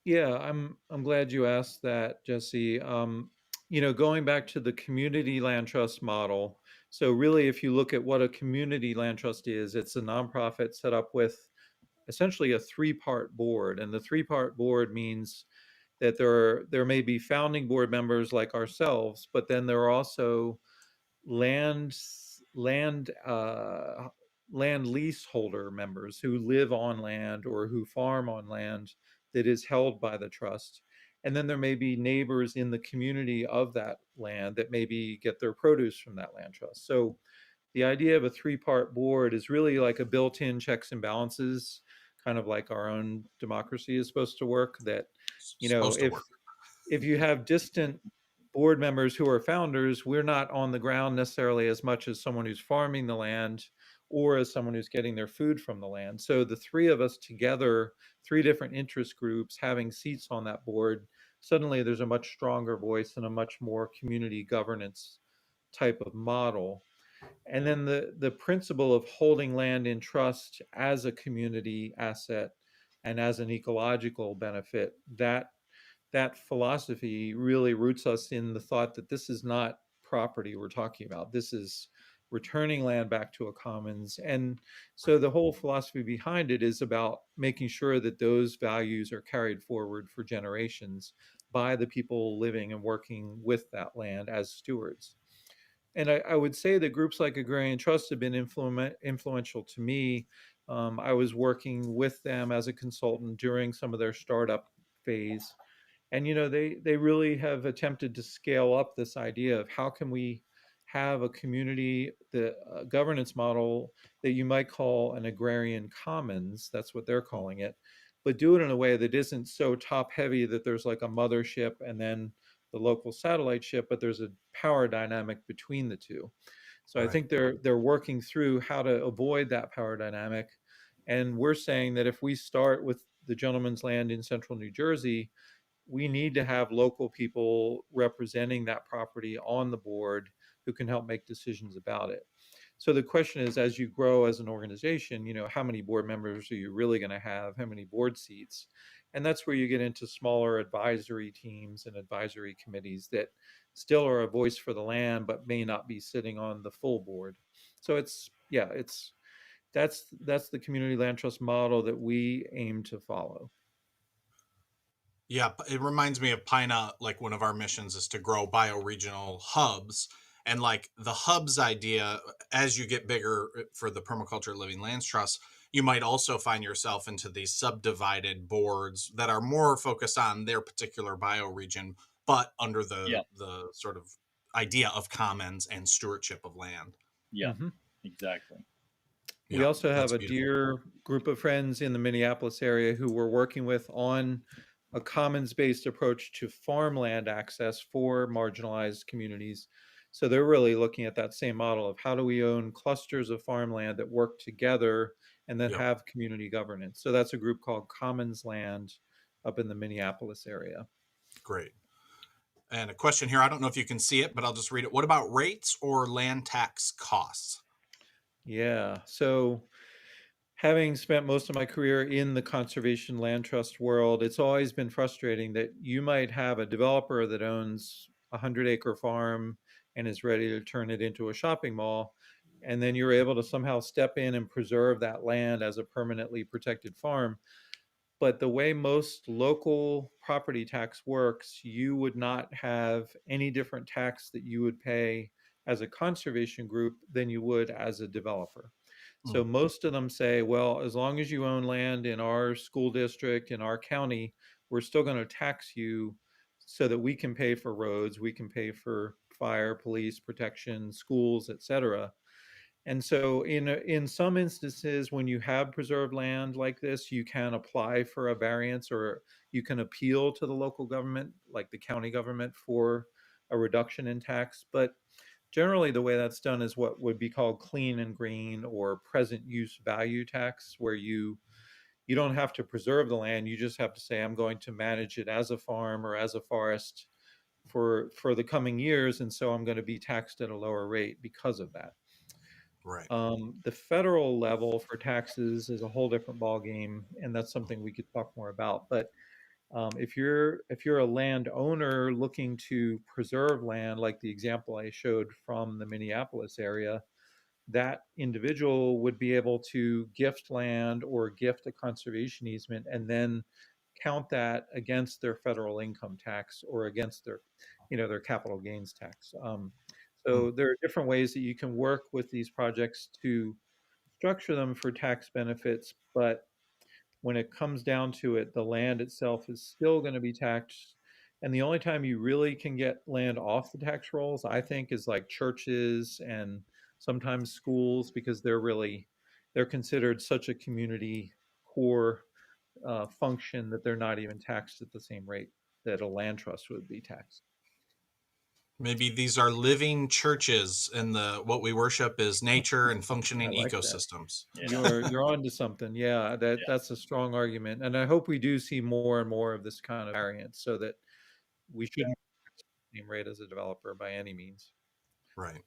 Yeah, I'm glad you asked that, Jesse. Going back to the community land trust model. So really, if you look at what a community land trust is, it's a nonprofit set up with essentially a three-part board, and the three-part board means that there may be founding board members like ourselves, but then there are also land land land leaseholder members who live on land or who farm on land that is held by the trust. And then there may be neighbors in the community of that land that maybe get their produce from that land trust. So the idea of a three-part board is really like a built-in checks and balances, kind of like our own democracy is supposed to work. That, you know, Supposed to if work. if you have distant board members who are founders, we're not on the ground necessarily as much as someone who's farming the land or as someone who's getting their food from the land. So the three of us together, three different interest groups having seats on that board, suddenly there's a much stronger voice and a much more community governance type of model. And then the principle of holding land in trust as a community asset and as an ecological benefit, that philosophy really roots us in the thought that this is not property we're talking about. This is returning land back to a commons. And so the whole philosophy behind it is about making sure that those values are carried forward for generations by the people living and working with that land as stewards. And I would say that groups like Agrarian Trust have been influential to me. I was working with them as a consultant during some of their startup phase, and they really have attempted to scale up this idea of how can we have a community the governance model that you might call an agrarian commons, that's what they're calling it, but do it in a way that isn't so top heavy that there's like a mothership and then the local satellite ship, but there's a power dynamic between the two. So I Right. think they're working through how to avoid that power dynamic. And we're saying that if we start with the gentleman's land in central New Jersey, we need to have local people representing that property on the board who can help make decisions about it. So the question is, as you grow as an organization, how many board members are you really going to have? How many board seats? And that's where you get into smaller advisory teams and advisory committees that still are a voice for the land, but may not be sitting on the full board. So that's the community land trust model that we aim to follow. Yeah, it reminds me of PINA. Like one of our missions is to grow bioregional hubs. And like the hubs idea, as you get bigger for the Permaculture Living Lands Trust, you might also find yourself into these subdivided boards that are more focused on their particular bioregion, but under yeah, the sort of idea of commons and stewardship of land. yeah, Mhm. exactly. We Yeah, also have that's a beautiful. dear group of friends in the Minneapolis area who we're working with on a commons-based approach to farmland access for marginalized communities. So they're really looking at that same model of how do we own clusters of farmland that work together and then Yep. have community governance. So that's a group called Commons Land up in the Minneapolis area. Great. And a question here, I don't know if you can see it, but I'll just read it. What about rates or land tax costs? Yeah. So having spent most of my career in the conservation land trust world, it's always been frustrating that you might have a developer that owns a 100-acre farm and is ready to turn it into a shopping mall. And then you're able to somehow step in and preserve that land as a permanently protected farm. But the way most local property tax works, you would not have any different tax that you would pay as a conservation group than you would as a developer. So Mm, most of them say, well, as long as you own land in our school district, in our county, we're still going to tax you so that we can pay for roads, we can pay for fire, police protection, schools, et cetera. And so in some instances, when you have preserved land like this, you can apply for a variance or you can appeal to the local government, like the county government, for a reduction in tax. But generally, the way that's done is what would be called clean and green or present use value tax, where you don't have to preserve the land, you just have to say, I'm going to manage it as a farm or as a forest for the coming years, and so I'm going to be taxed at a lower rate because of that. right. The federal level for taxes is a whole different ballgame, and that's something we could talk more about. But if you're a landowner looking to preserve land, like the example I showed from the Minneapolis area, that individual would be able to gift land or gift a conservation easement and then count that against their federal income tax or against their capital gains tax. Mm, So there are different ways that you can work with these projects to structure them for tax benefits, but when it comes down to it, the land itself is still going to be taxed. And the only time you really can get land off the tax rolls, I think, is like churches and sometimes schools because they're considered such a community core function that they're not even taxed at the same rate that a land trust would be taxed. maybe these are living churches, and the what we worship is nature and I functioning like that. ecosystems. Yeah. You're on to something. Yeah, Yeah. that's a strong argument, and I hope we do see more and more of this kind of variance so that we shouldn't be the same rate as a developer by any means. Right.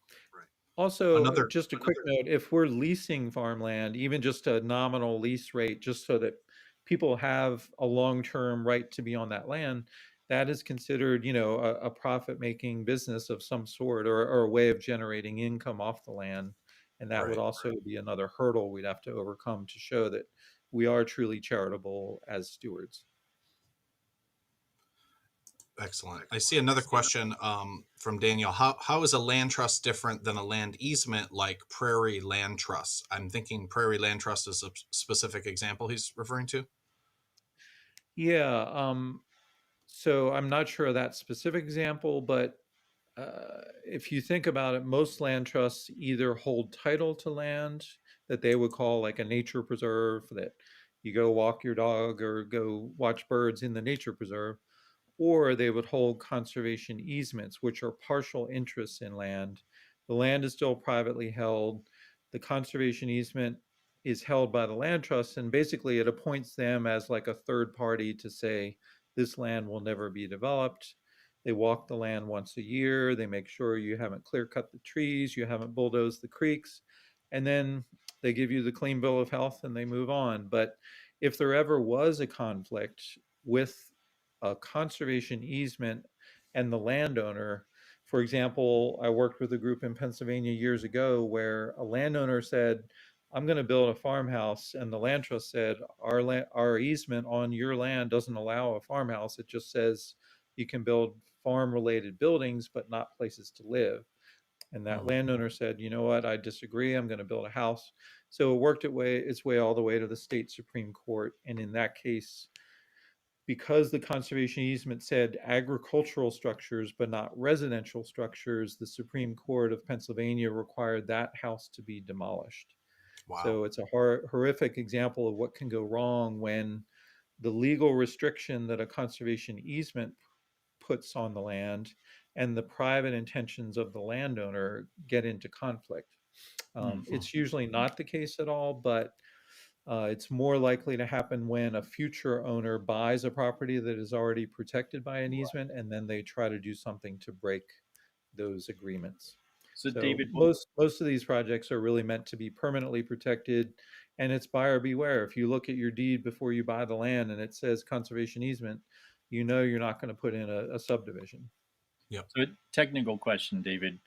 Also, Another just a quick note, if we're leasing farmland, even just a nominal lease rate, just so that people have a long-term right to be on that land, that is considered, a profit-making business of some sort or a way of generating income off the land. And that would right. also be another hurdle we'd have to overcome to show that we are truly charitable as stewards. Excellent. I see another question from Daniel. How is a land trust different than a land easement like prairie land trust? I'm thinking prairie land trust is a specific example he's referring to. Yeah, so I'm not sure of that specific example, but if you think about it, most land trusts either hold title to land that they would call like a nature preserve, that you go walk your dog or go watch birds in the nature preserve, or they would hold conservation easements, which are partial interests in land. The land is still privately held. The conservation easement is held by the land trust, and basically it appoints them as like a third party to say this land will never be developed. They walk the land once a year. They make sure you haven't clear cut the trees, you haven't bulldozed the creeks, and then they give you the clean bill of health and they move on. But if there ever was a conflict with a conservation easement and the landowner. For example, I worked with a group in Pennsylvania years ago where a landowner said, I'm going to build a farmhouse. And the land trust said, our easement on your land doesn't allow a farmhouse. It just says you can build farm related buildings, but not places to live. And that Mm, landowner said, you know what, I disagree. I'm going to build a house. So it worked its way all the way to the state Supreme Court. And in that case, because the conservation easement said agricultural structures but not residential structures, the Supreme Court of Pennsylvania required that house to be demolished. wow. So it's a horrific example of what can go wrong when the legal restriction that a conservation easement puts on the land and the private intentions of the landowner get into conflict. Hmm. It's usually not the case at all, but it's more likely to happen when a future owner buys a property that is already protected by an Right. easement, and then they try to do something to break those agreements. So, So David, most of these projects are really meant to be permanently protected, and it's buyer beware. If you look at your deed before you buy the land and it says conservation easement, you know you're not going to put in a subdivision. Yep. so a technical question, David.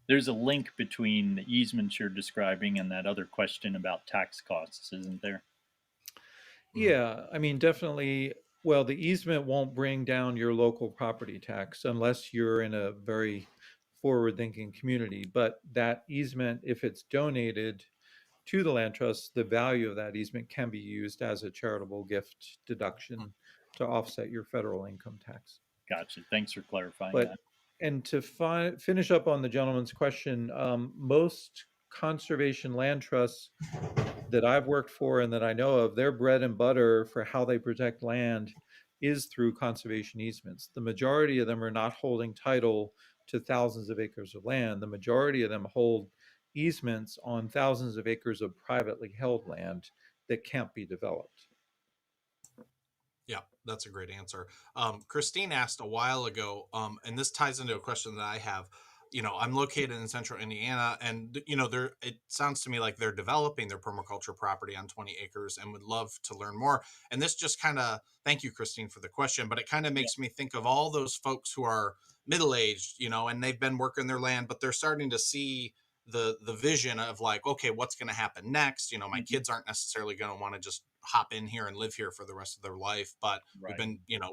There's a link between the easements you're describing and that other question about tax costs, isn't there? Mm. Yeah, I mean, definitely. Well, the easement won't bring down your local property tax unless you're in a very forward-thinking community. But that easement, if it's donated to the land trust, the value of that easement can be used as a charitable gift deduction to offset your federal income tax. Gotcha. Thanks for clarifying But that. and to finish up on the gentleman's question, most conservation land trusts that I've worked for and that I know of, their bread and butter for how they protect land is through conservation easements. The majority of them are not holding title to thousands of acres of land. The majority of them hold easements on thousands of acres of privately held land that can't be developed. Yeah, that's a great answer. Christine asked a while ago, and this ties into a question that I have. I'm located in central Indiana, and there. It sounds to me like they're developing their permaculture property on 20 acres, and would love to learn more. And this just kind of, thank you, Christine, for the question, but it kind of Yeah. makes me think of all those folks who are middle aged, and they've been working their land, but they're starting to see the vision of like, okay, what's going to happen next. My Mhm. kids aren't necessarily going to want to just hop in here and live here for the rest of their life, but Right.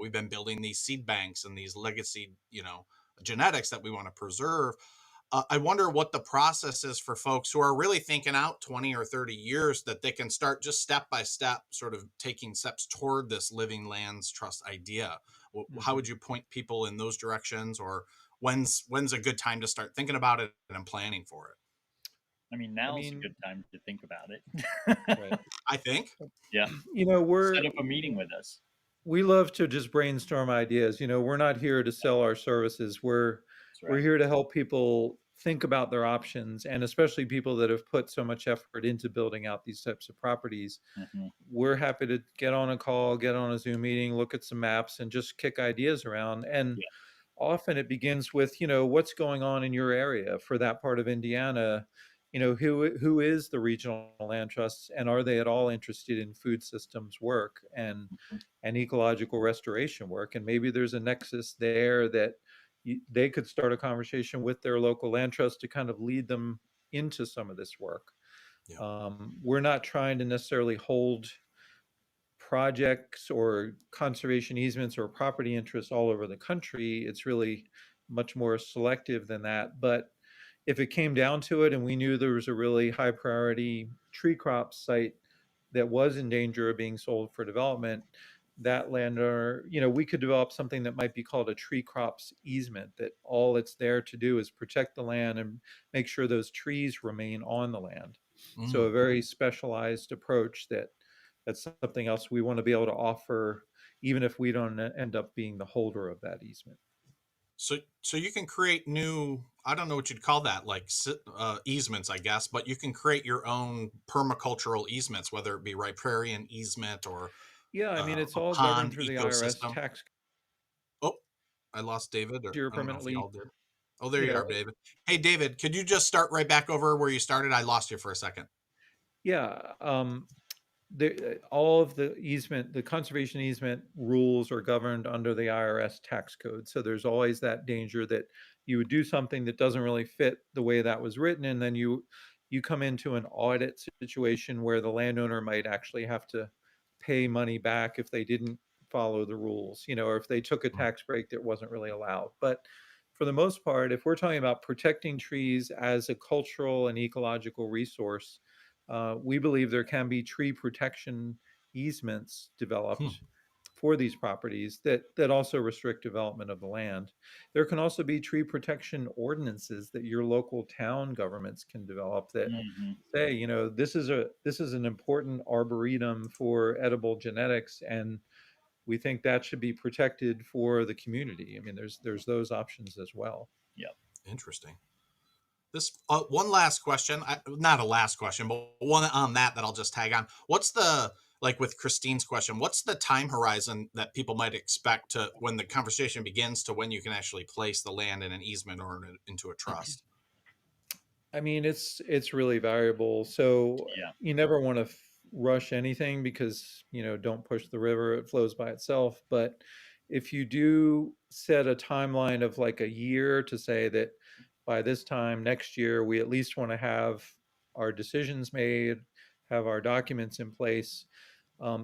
we've been building these seed banks and these legacy genetics that we want to preserve. I wonder what the process is for folks who are really thinking out 20 or 30 years, that they can start just step by step, sort of taking steps toward this living lands trust idea. How Mhm. would you point people in those directions, or when's a good time to start thinking about it and planning for it? I mean, I now's a mean, good time to think about it. right. I think. Yeah. You know, Set up a meeting with us. we love to just brainstorm ideas. We're not here to sell our services. That's We're right. here to help people think about their options, and especially people that have put so much effort into building out these types of properties. Hmm. We're happy to get on a call, get on a Zoom meeting, look at some maps, and just kick ideas around. And Yeah. often it begins with, what's going on in your area for that part of Indiana. Who is the regional land trusts, and are they at all interested in food systems work and ecological restoration work? And maybe there's a nexus there that they could start a conversation with their local land trust to kind of lead them into some of this work. Yeah. We're not trying to necessarily hold projects or conservation easements or property interests all over the country. It's really much more selective than that. But if it came down to it and we knew there was a really high priority tree crop site that was in danger of being sold for development, that landowner, we could develop something that might be called a tree crops easement, that all it's there to do is protect the land and make sure those trees remain on the land. So a Mm. very specialized approach that's something else we want to be able to offer, even if we don't end up being the holder of that easement. So you can create new, I don't know what you'd call that, like easements, I guess, but you can create your own permacultural easements, whether it be riparian easement or Yeah, I mean, it's a all governed pond through the IRS ecosystem. tax. Oh, I lost David, or You're I don't know if y'all permanently, did. Oh, there you you are, know, David. Hey, David, could you just start right back over where you started? I lost you for a second. yeah. All of the conservation easement rules are governed under the IRS tax code. So there's always that danger that you would do something that doesn't really fit the way that was written, and then you come into an audit situation where the landowner might actually have to pay money back if they didn't follow the rules, or if they took a Mm. tax break that wasn't really allowed. But for the most part, if we're talking about protecting trees as a cultural and ecological resource, we believe there can be tree protection easements Hmm. developed for these properties that also restrict development of the land. There can also be tree protection ordinances that your local town governments can develop that Hmm. say, this is an important arboretum for edible genetics, and we think that should be protected for the community. I mean, there's those options as well. Yeah. Interesting. This one last question, not a last question, but one on that I'll just tag on. What's the, like with Christine's question, what's the time horizon that people might expect to when the conversation begins to when you can actually place the land in an easement or into a trust? I mean, it's really variable. So Yeah. you never want to rush anything because, don't push the river, it flows by itself. But if you do set a timeline of like a year to say that by this time next year, we at least want to have our decisions made, have our documents in place.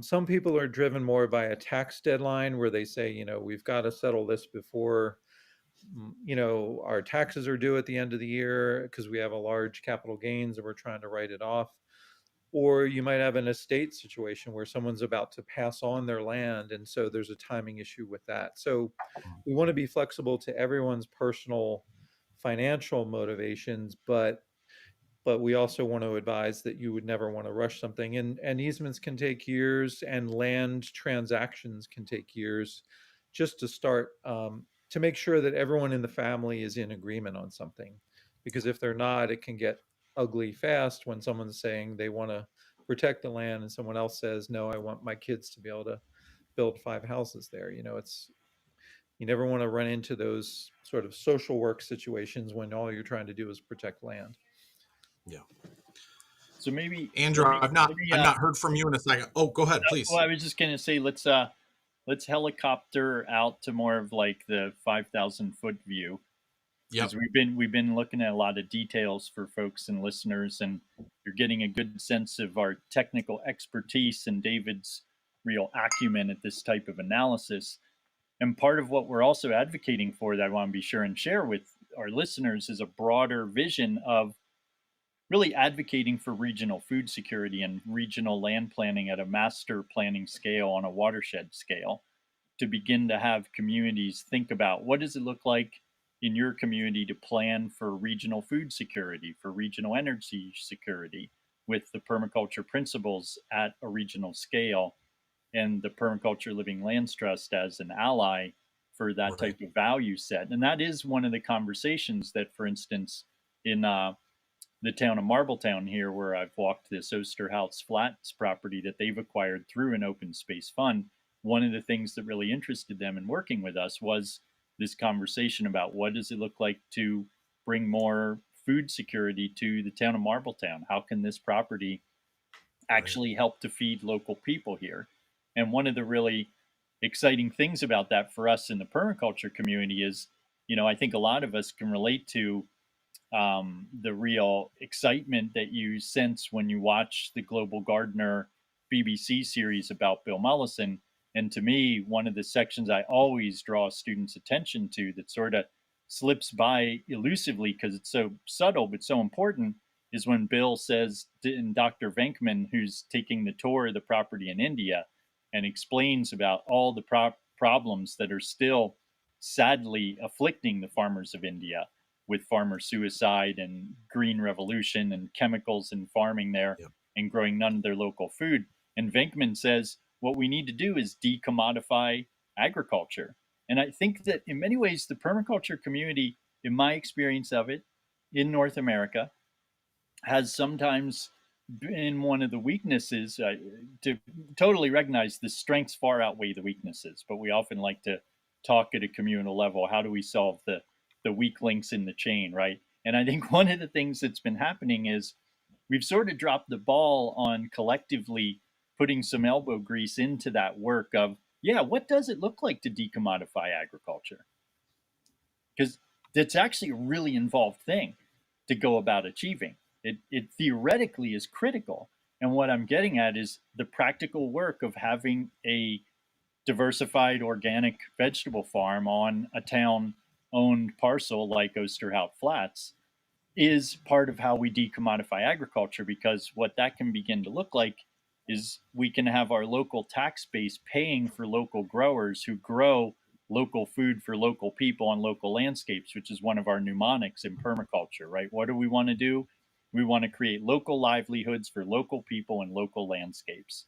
Some people are driven more by a tax deadline where they say, we've got to settle this before our taxes are due at the end of the year because we have a large capital gains and we're trying to write it off. Or you might have an estate situation where someone's about to pass on their land, and so there's a timing issue with that. So we want to be flexible to everyone's personal financial motivations, but we also want to advise that you would never want to rush something. And easements can take years, and land transactions can take years, just to start, to make sure that everyone in the family is in agreement on something. Because if they're not, it can get ugly fast when someone's saying they want to protect the land and someone else says, no, I want my kids to be able to build 5 houses there. You never want to run into those sort of social work situations when all you're trying to do is protect land. Yeah. So maybe Andrew, I've not heard from you in a second. Oh, go ahead, please. Well, I was just gonna say let's helicopter out to more of like the 5,000-foot view. Yeah. Because we've been looking at a lot of details for folks and listeners, and you're getting a good sense of our technical expertise and David's real acumen at this type of analysis. And part of what we're also advocating for that I want to be sure and share with our listeners is a broader vision of really advocating for regional food security and regional land planning at a master planning scale on a watershed scale, to begin to have communities think about what does it look like in your community to plan for regional food security, for regional energy security, with the permaculture principles at a regional scale, and the Permaculture Living Lands Trust as an ally for that type of value set. And that is one of the conversations that, for instance, in the town of Marbletown here, where I've walked this Osterhout's Flats property that they've acquired through an open space fund, one of the things that really interested them in working with us was this conversation about what does it look like to bring more food security to the town of Marbletown? How can this property actually help to feed local people here? And one of the really exciting things about that for us in the permaculture community is, I think a lot of us can relate to the real excitement that you sense when you watch the Global Gardener BBC series about Bill Mollison. And to me, one of the sections I always draw students' attention to that sort of slips by elusively because it's so subtle but so important is when Bill says, and Dr. Venkman, who's taking the tour of the property in India, and explains about all the problems that are still sadly afflicting the farmers of India, with farmer suicide and green revolution and chemicals in farming there, and growing none of their local food. And Venkman says, what we need to do is decommodify agriculture. And I think that in many ways, the permaculture community, in my experience of it in North America, has sometimes been one of the weaknesses. To totally recognize the strengths far outweigh the weaknesses, but we often like to talk at a communal level. How do we solve the weak links in the chain, right? And I think one of the things that's been happening is we've sort of dropped the ball on collectively putting some elbow grease into that work of, what does it look like to decommodify agriculture? Because it's actually a really involved thing to go about achieving. It theoretically is critical. And what I'm getting at is the practical work of having a diversified organic vegetable farm on a town owned parcel like Osterhout Flats is part of how we decommodify agriculture, because what that can begin to look like is we can have our local tax base paying for local growers who grow local food for local people on local landscapes, which is one of our mnemonics in permaculture, right? What do we want to do? We want to create local livelihoods for local people and local landscapes.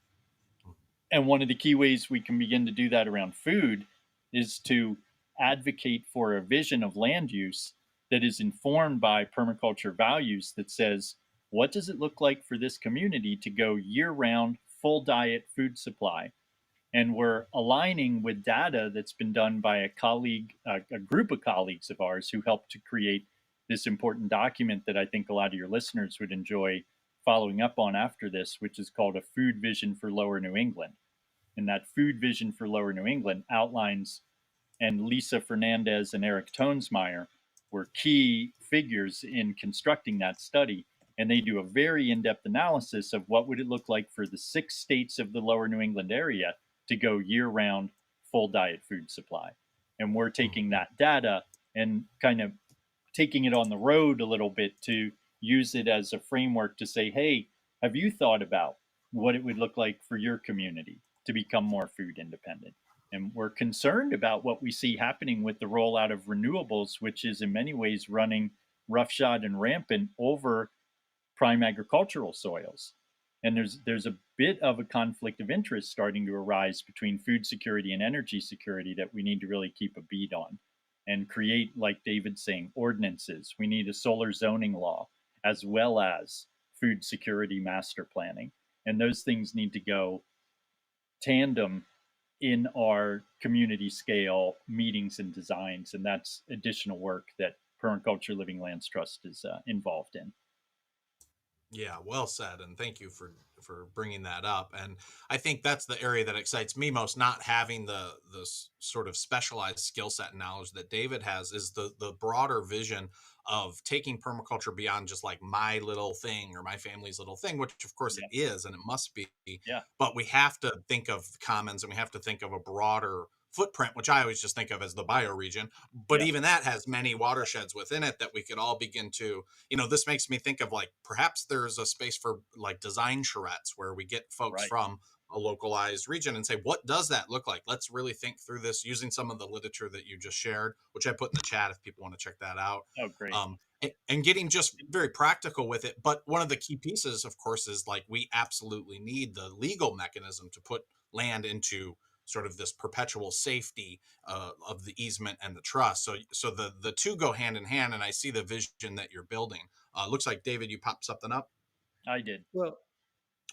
And one of the key ways we can begin to do that around food is to advocate for a vision of land use that is informed by permaculture values that says, what does it look like for this community to go year round, full diet food supply? And we're aligning with data that's been done by a colleague, a group of colleagues of ours who helped to create this important document that I think a lot of your listeners would enjoy following up on after this, which is called a food vision for Lower New England. And that food vision for Lower New England outlines, and Lisa Fernandez and Eric Tonesmeyer were key figures in constructing that study. And they do a very in-depth analysis of what would it look like for the 6 states of the Lower New England area to go year-round full diet food supply. And we're taking that data and kind of taking it on the road a little bit to use it as a framework to say, hey, have you thought about what it would look like for your community to become more food independent? And we're concerned about what we see happening with the rollout of renewables, which is in many ways running roughshod and rampant over prime agricultural soils. And there's a bit of a conflict of interest starting to arise between food security and energy security that we need to really keep a bead on and create, like David's saying, ordinances. We need a solar zoning law as well as food security master planning. And those things need to go tandem in our community scale meetings and designs. And that's additional work that Permaculture Living Lands Trust is involved in. Yeah, well said, and thank you for bringing that up. And I think that's the area that excites me most. Not having the sort of specialized skill set and knowledge that David has is the broader vision of taking permaculture beyond just like my little thing or my family's little thing, which of course it is and it must be. Yeah. But we have to think of commons and we have to think of a broader footprint, which I always just think of as the bioregion. But even that has many watersheds within it that we could all begin to, this makes me think of like perhaps there's a space for like design charrettes where we get folks from a localized region and say, what does that look like? Let's really think through this using some of the literature that you just shared, which I put in the chat if people want to check that out. Oh, great. And getting just very practical with it. But one of the key pieces, of course, is like we absolutely need the legal mechanism to put land into sort of this perpetual safety of the easement and the trust. So the two go hand in hand, and I see the vision that you're building. Looks like, David, you popped something up. I did. Well,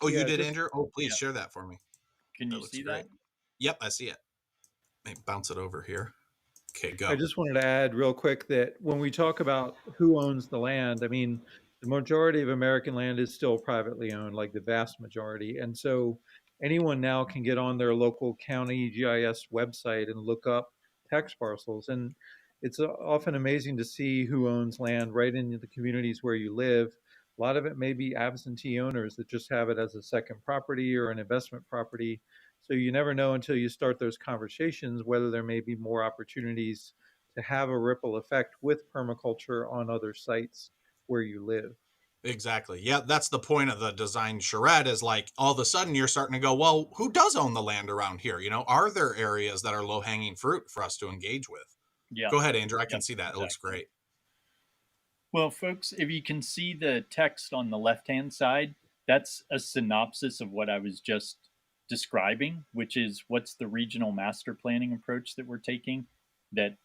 oh, you did, Andrew? Oh, please share that for me. Can you see that? Yep, I see it. Let me bounce it over here. Okay, go. I just wanted to add real quick that when we talk about who owns the land, I mean, the majority of American land is still privately owned, like the vast majority. And so anyone now can get on their local county GIS website and look up tax parcels. And it's often amazing to see who owns land right in the communities where you live. A lot of it may be absentee owners that just have it as a second property or an investment property. So you never know until you start those conversations whether there may be more opportunities to have a ripple effect with permaculture on other sites where you live. Exactly. Yeah, that's the point of the design charrette is like all of a sudden you're starting to go, well, who does own the land around here? Are there areas that are low hanging fruit for us to engage with? Yeah. Go ahead, Andrew. I can see that. Exactly. It looks great. Well, folks, if you can see the text on the left-hand side, that's a synopsis of what I was just describing, which is what's the regional master planning approach that we're taking. That,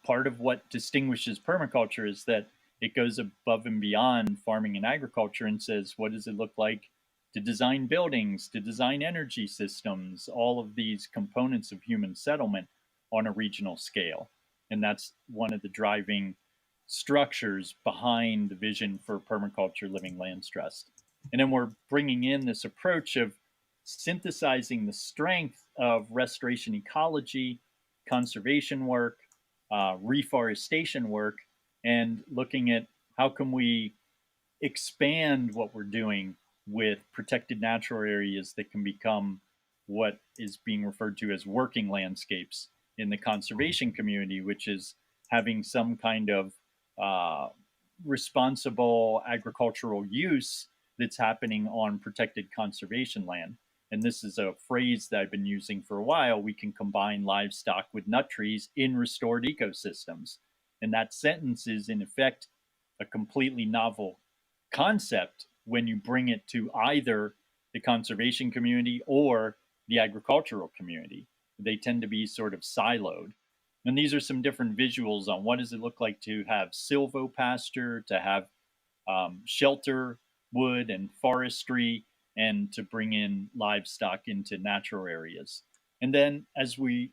part of what distinguishes permaculture is that it goes above and beyond farming and agriculture and says, what does it look like to design buildings, to design energy systems, all of these components of human settlement on a regional scale. And that's one of the driving structures behind the vision for Permaculture Living Lands Trust. And then we're bringing in this approach of synthesizing the strength of restoration ecology, conservation work, reforestation work, and looking at how can we expand what we're doing with protected natural areas that can become what is being referred to as working landscapes in the conservation community, which is having some kind of responsible agricultural use that's happening on protected conservation land. And this is a phrase that I've been using for a while. We can combine livestock with nut trees in restored ecosystems. And that sentence is, in effect, a completely novel concept when you bring it to either the conservation community or the agricultural community. They tend to be sort of siloed. And these are some different visuals on what does it look like to have silvopasture, to have shelter, wood, and forestry, and to bring in livestock into natural areas. And then as we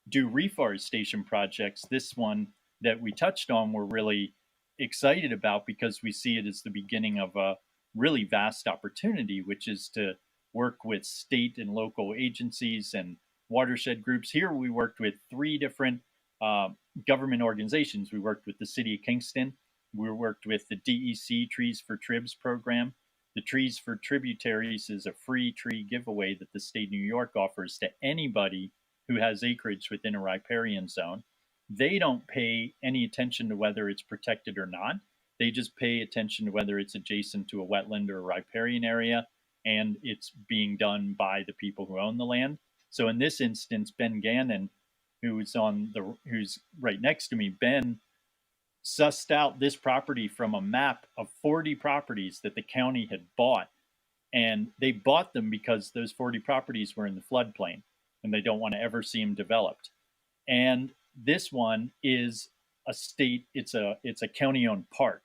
do reforestation projects, this one that we touched on, we're really excited about because we see it as the beginning of a really vast opportunity, which is to work with state and local agencies and watershed groups. Here we worked with three different uh, government organizations. We worked with the city of Kingston. We worked with the DEC Trees for Tribs program. The Trees for Tributaries is a free tree giveaway that the state of New York offers to anybody who has acreage within a riparian zone. They don't pay any attention to whether it's protected or not. They just pay attention to whether it's adjacent to a wetland or a riparian area, and it's being done by the people who own the land. So in this instance, Ben Gannon, who's right next to me, Ben sussed out this property from a map of 40 properties that the county had bought. And they bought them because those 40 properties were in the floodplain and they don't want to ever see them developed. And this one is it's a county owned park.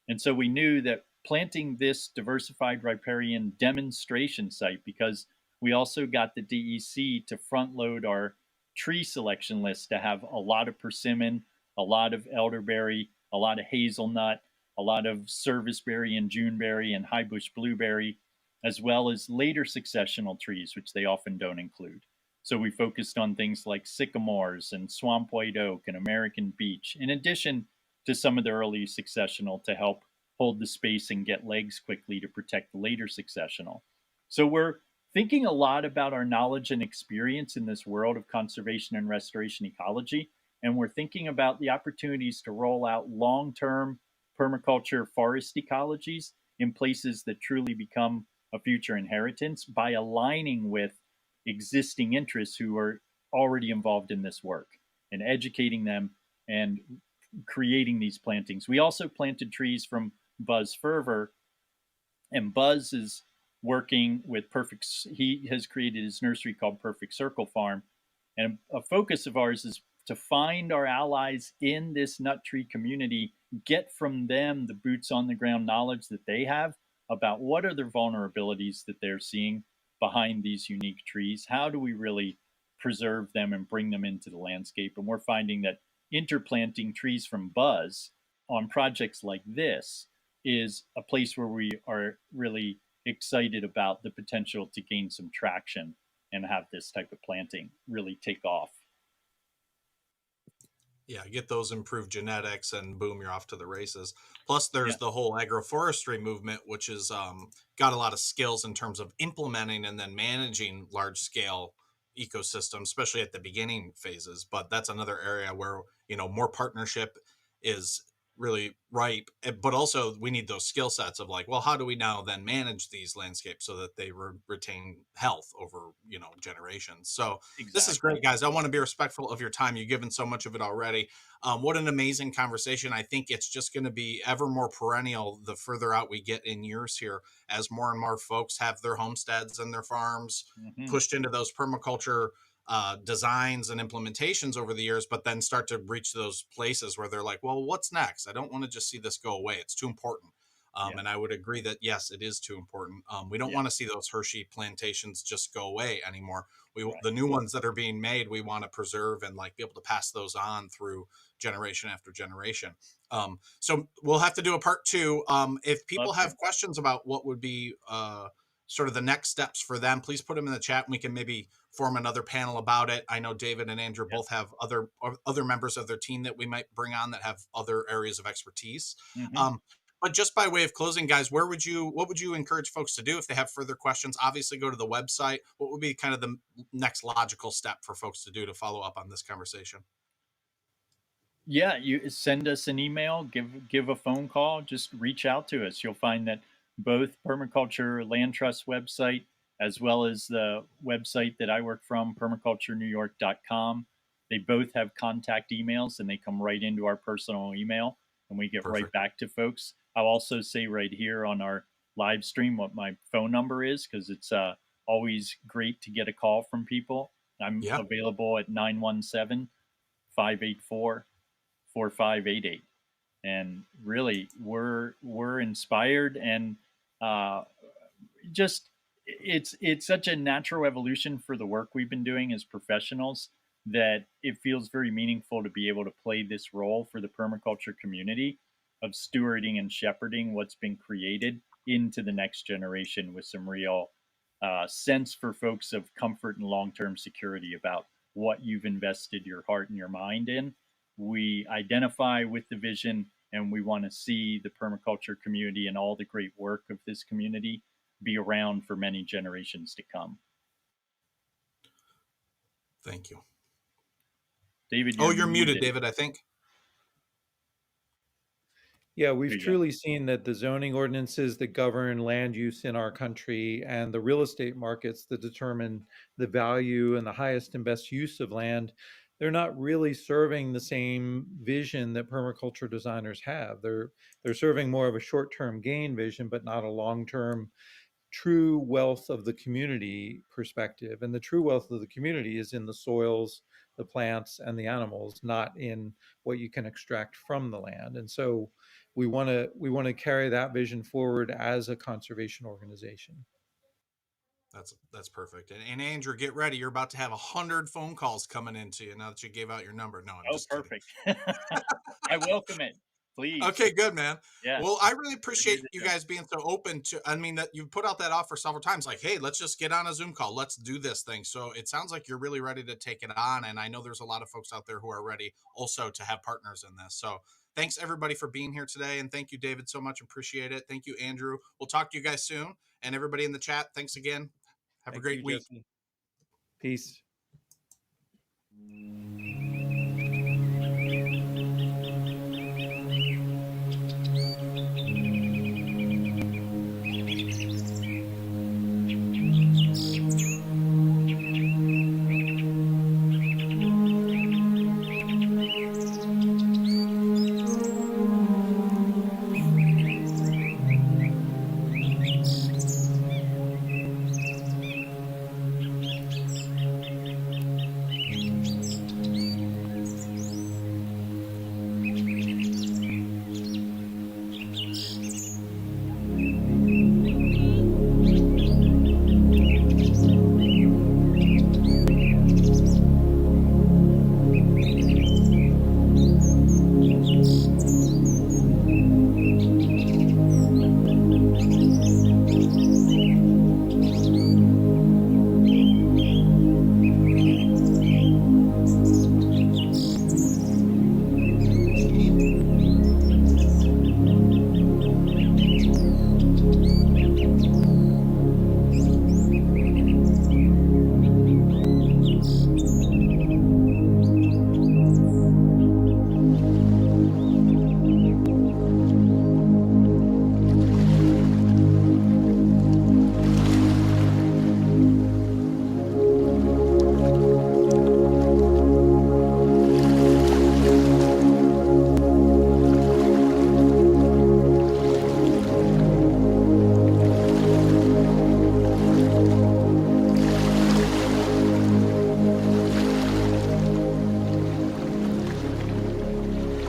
And so we knew that planting this diversified riparian demonstration site, because we also got the DEC to front load our tree selection list to have a lot of persimmon, a lot of elderberry, a lot of hazelnut, a lot of serviceberry and juneberry and highbush blueberry, as well as later successional trees, which they often don't include. So we focused on things like sycamores and swamp white oak and American beech, in addition to some of the early successional to help hold the space and get legs quickly to protect the later successional. So we're thinking a lot about our knowledge and experience in this world of conservation and restoration ecology. And we're thinking about the opportunities to roll out long-term permaculture forest ecologies in places that truly become a future inheritance by aligning with existing interests who are already involved in this work and educating them and creating these plantings. We also planted trees from Buzz Ferver, and Buzz is working with he has created his nursery called Perfect Circle Farm. And a focus of ours is to find our allies in this nut tree community, get from them the boots on the ground knowledge that they have about what are their vulnerabilities that they're seeing behind these unique trees. How do we really preserve them and bring them into the landscape? And we're finding that interplanting trees from Buzz on projects like this is a place where we are really excited about the potential to gain some traction and have this type of planting really take off. Yeah, get those improved genetics and boom, you're off to the races. Plus there's the whole agroforestry movement, which is got a lot of skills in terms of implementing and then managing large scale ecosystems, especially at the beginning phases. But that's another area where, more partnership is really ripe, but also we need those skill sets of like, well, how do we now then manage these landscapes so that they retain health over generations? So This is great, guys. I want to be respectful of your time. You've given so much of it already. What an amazing conversation. I think it's just going to be ever more perennial the further out we get in years here, as more and more folks have their homesteads and their farms pushed into those permaculture designs and implementations over the years, but then start to reach those places where they're like, well, what's next? I don't want to just see this go away. It's too important. And I would agree that, yes, it is too important. We don't want to see those Hershey plantations just go away anymore. The new ones that are being made, we want to preserve and like be able to pass those on through generation after generation. So we'll have to do a part two. If people have questions about what would be sort of the next steps for them, please put them in the chat and we can maybe form another panel about it. I know David and Andrew both have other members of their team that we might bring on that have other areas of expertise. But just by way of closing, guys, what would you encourage folks to do if they have further questions? Obviously, go to the website. What would be kind of the next logical step for folks to do to follow up on this conversation? Yeah, you send us an email, give a phone call, just reach out to us. You'll find that both Permaculture Land Trust website as well as the website that I work from, permaculturenewyork.com, they both have contact emails and they come right into our personal email and we get right back to folks. I'll also say right here on our live stream what my phone number is, because it's always great to get a call from people. I'm Yeah. available at 917-584-4588. And really, we're inspired, and uh, just it's such a natural evolution for the work we've been doing as professionals, that it feels very meaningful to be able to play this role for the permaculture community of stewarding and shepherding what's been created into the next generation, with some real sense for folks of comfort and long-term security about what you've invested your heart and your mind in. We identify with the vision, and we want to see the permaculture community and all the great work of this community be around for many generations to come. Thank you. David, You're muted, David, I think. Yeah, we've truly seen that the zoning ordinances that govern land use in our country and the real estate markets that determine the value and the highest and best use of land, they're not really serving the same vision that permaculture designers have. They're serving more of a short-term gain vision, but not a long-term true wealth of the community perspective. And the true wealth of the community is in the soils, the plants, and the animals, not in what you can extract from the land. And so we want to carry that vision forward as a conservation organization. That's perfect. And Andrew, get ready. You're about to have 100 phone calls coming into you now that you gave out your number. No, I'm just perfect. I welcome it. Please. Okay, good, man. Yeah. Well, I really appreciate you guys being so open to, I mean, that you've put out that offer several times, like, hey, let's just get on a Zoom call. Let's do this thing. So it sounds like you're really ready to take it on. And I know there's a lot of folks out there who are ready also to have partners in this. So thanks everybody for being here today. And thank you, David, so much. Appreciate it. Thank you, Andrew. We'll talk to you guys soon. And everybody in the chat, thanks again. Have a great week. Jesse. Peace.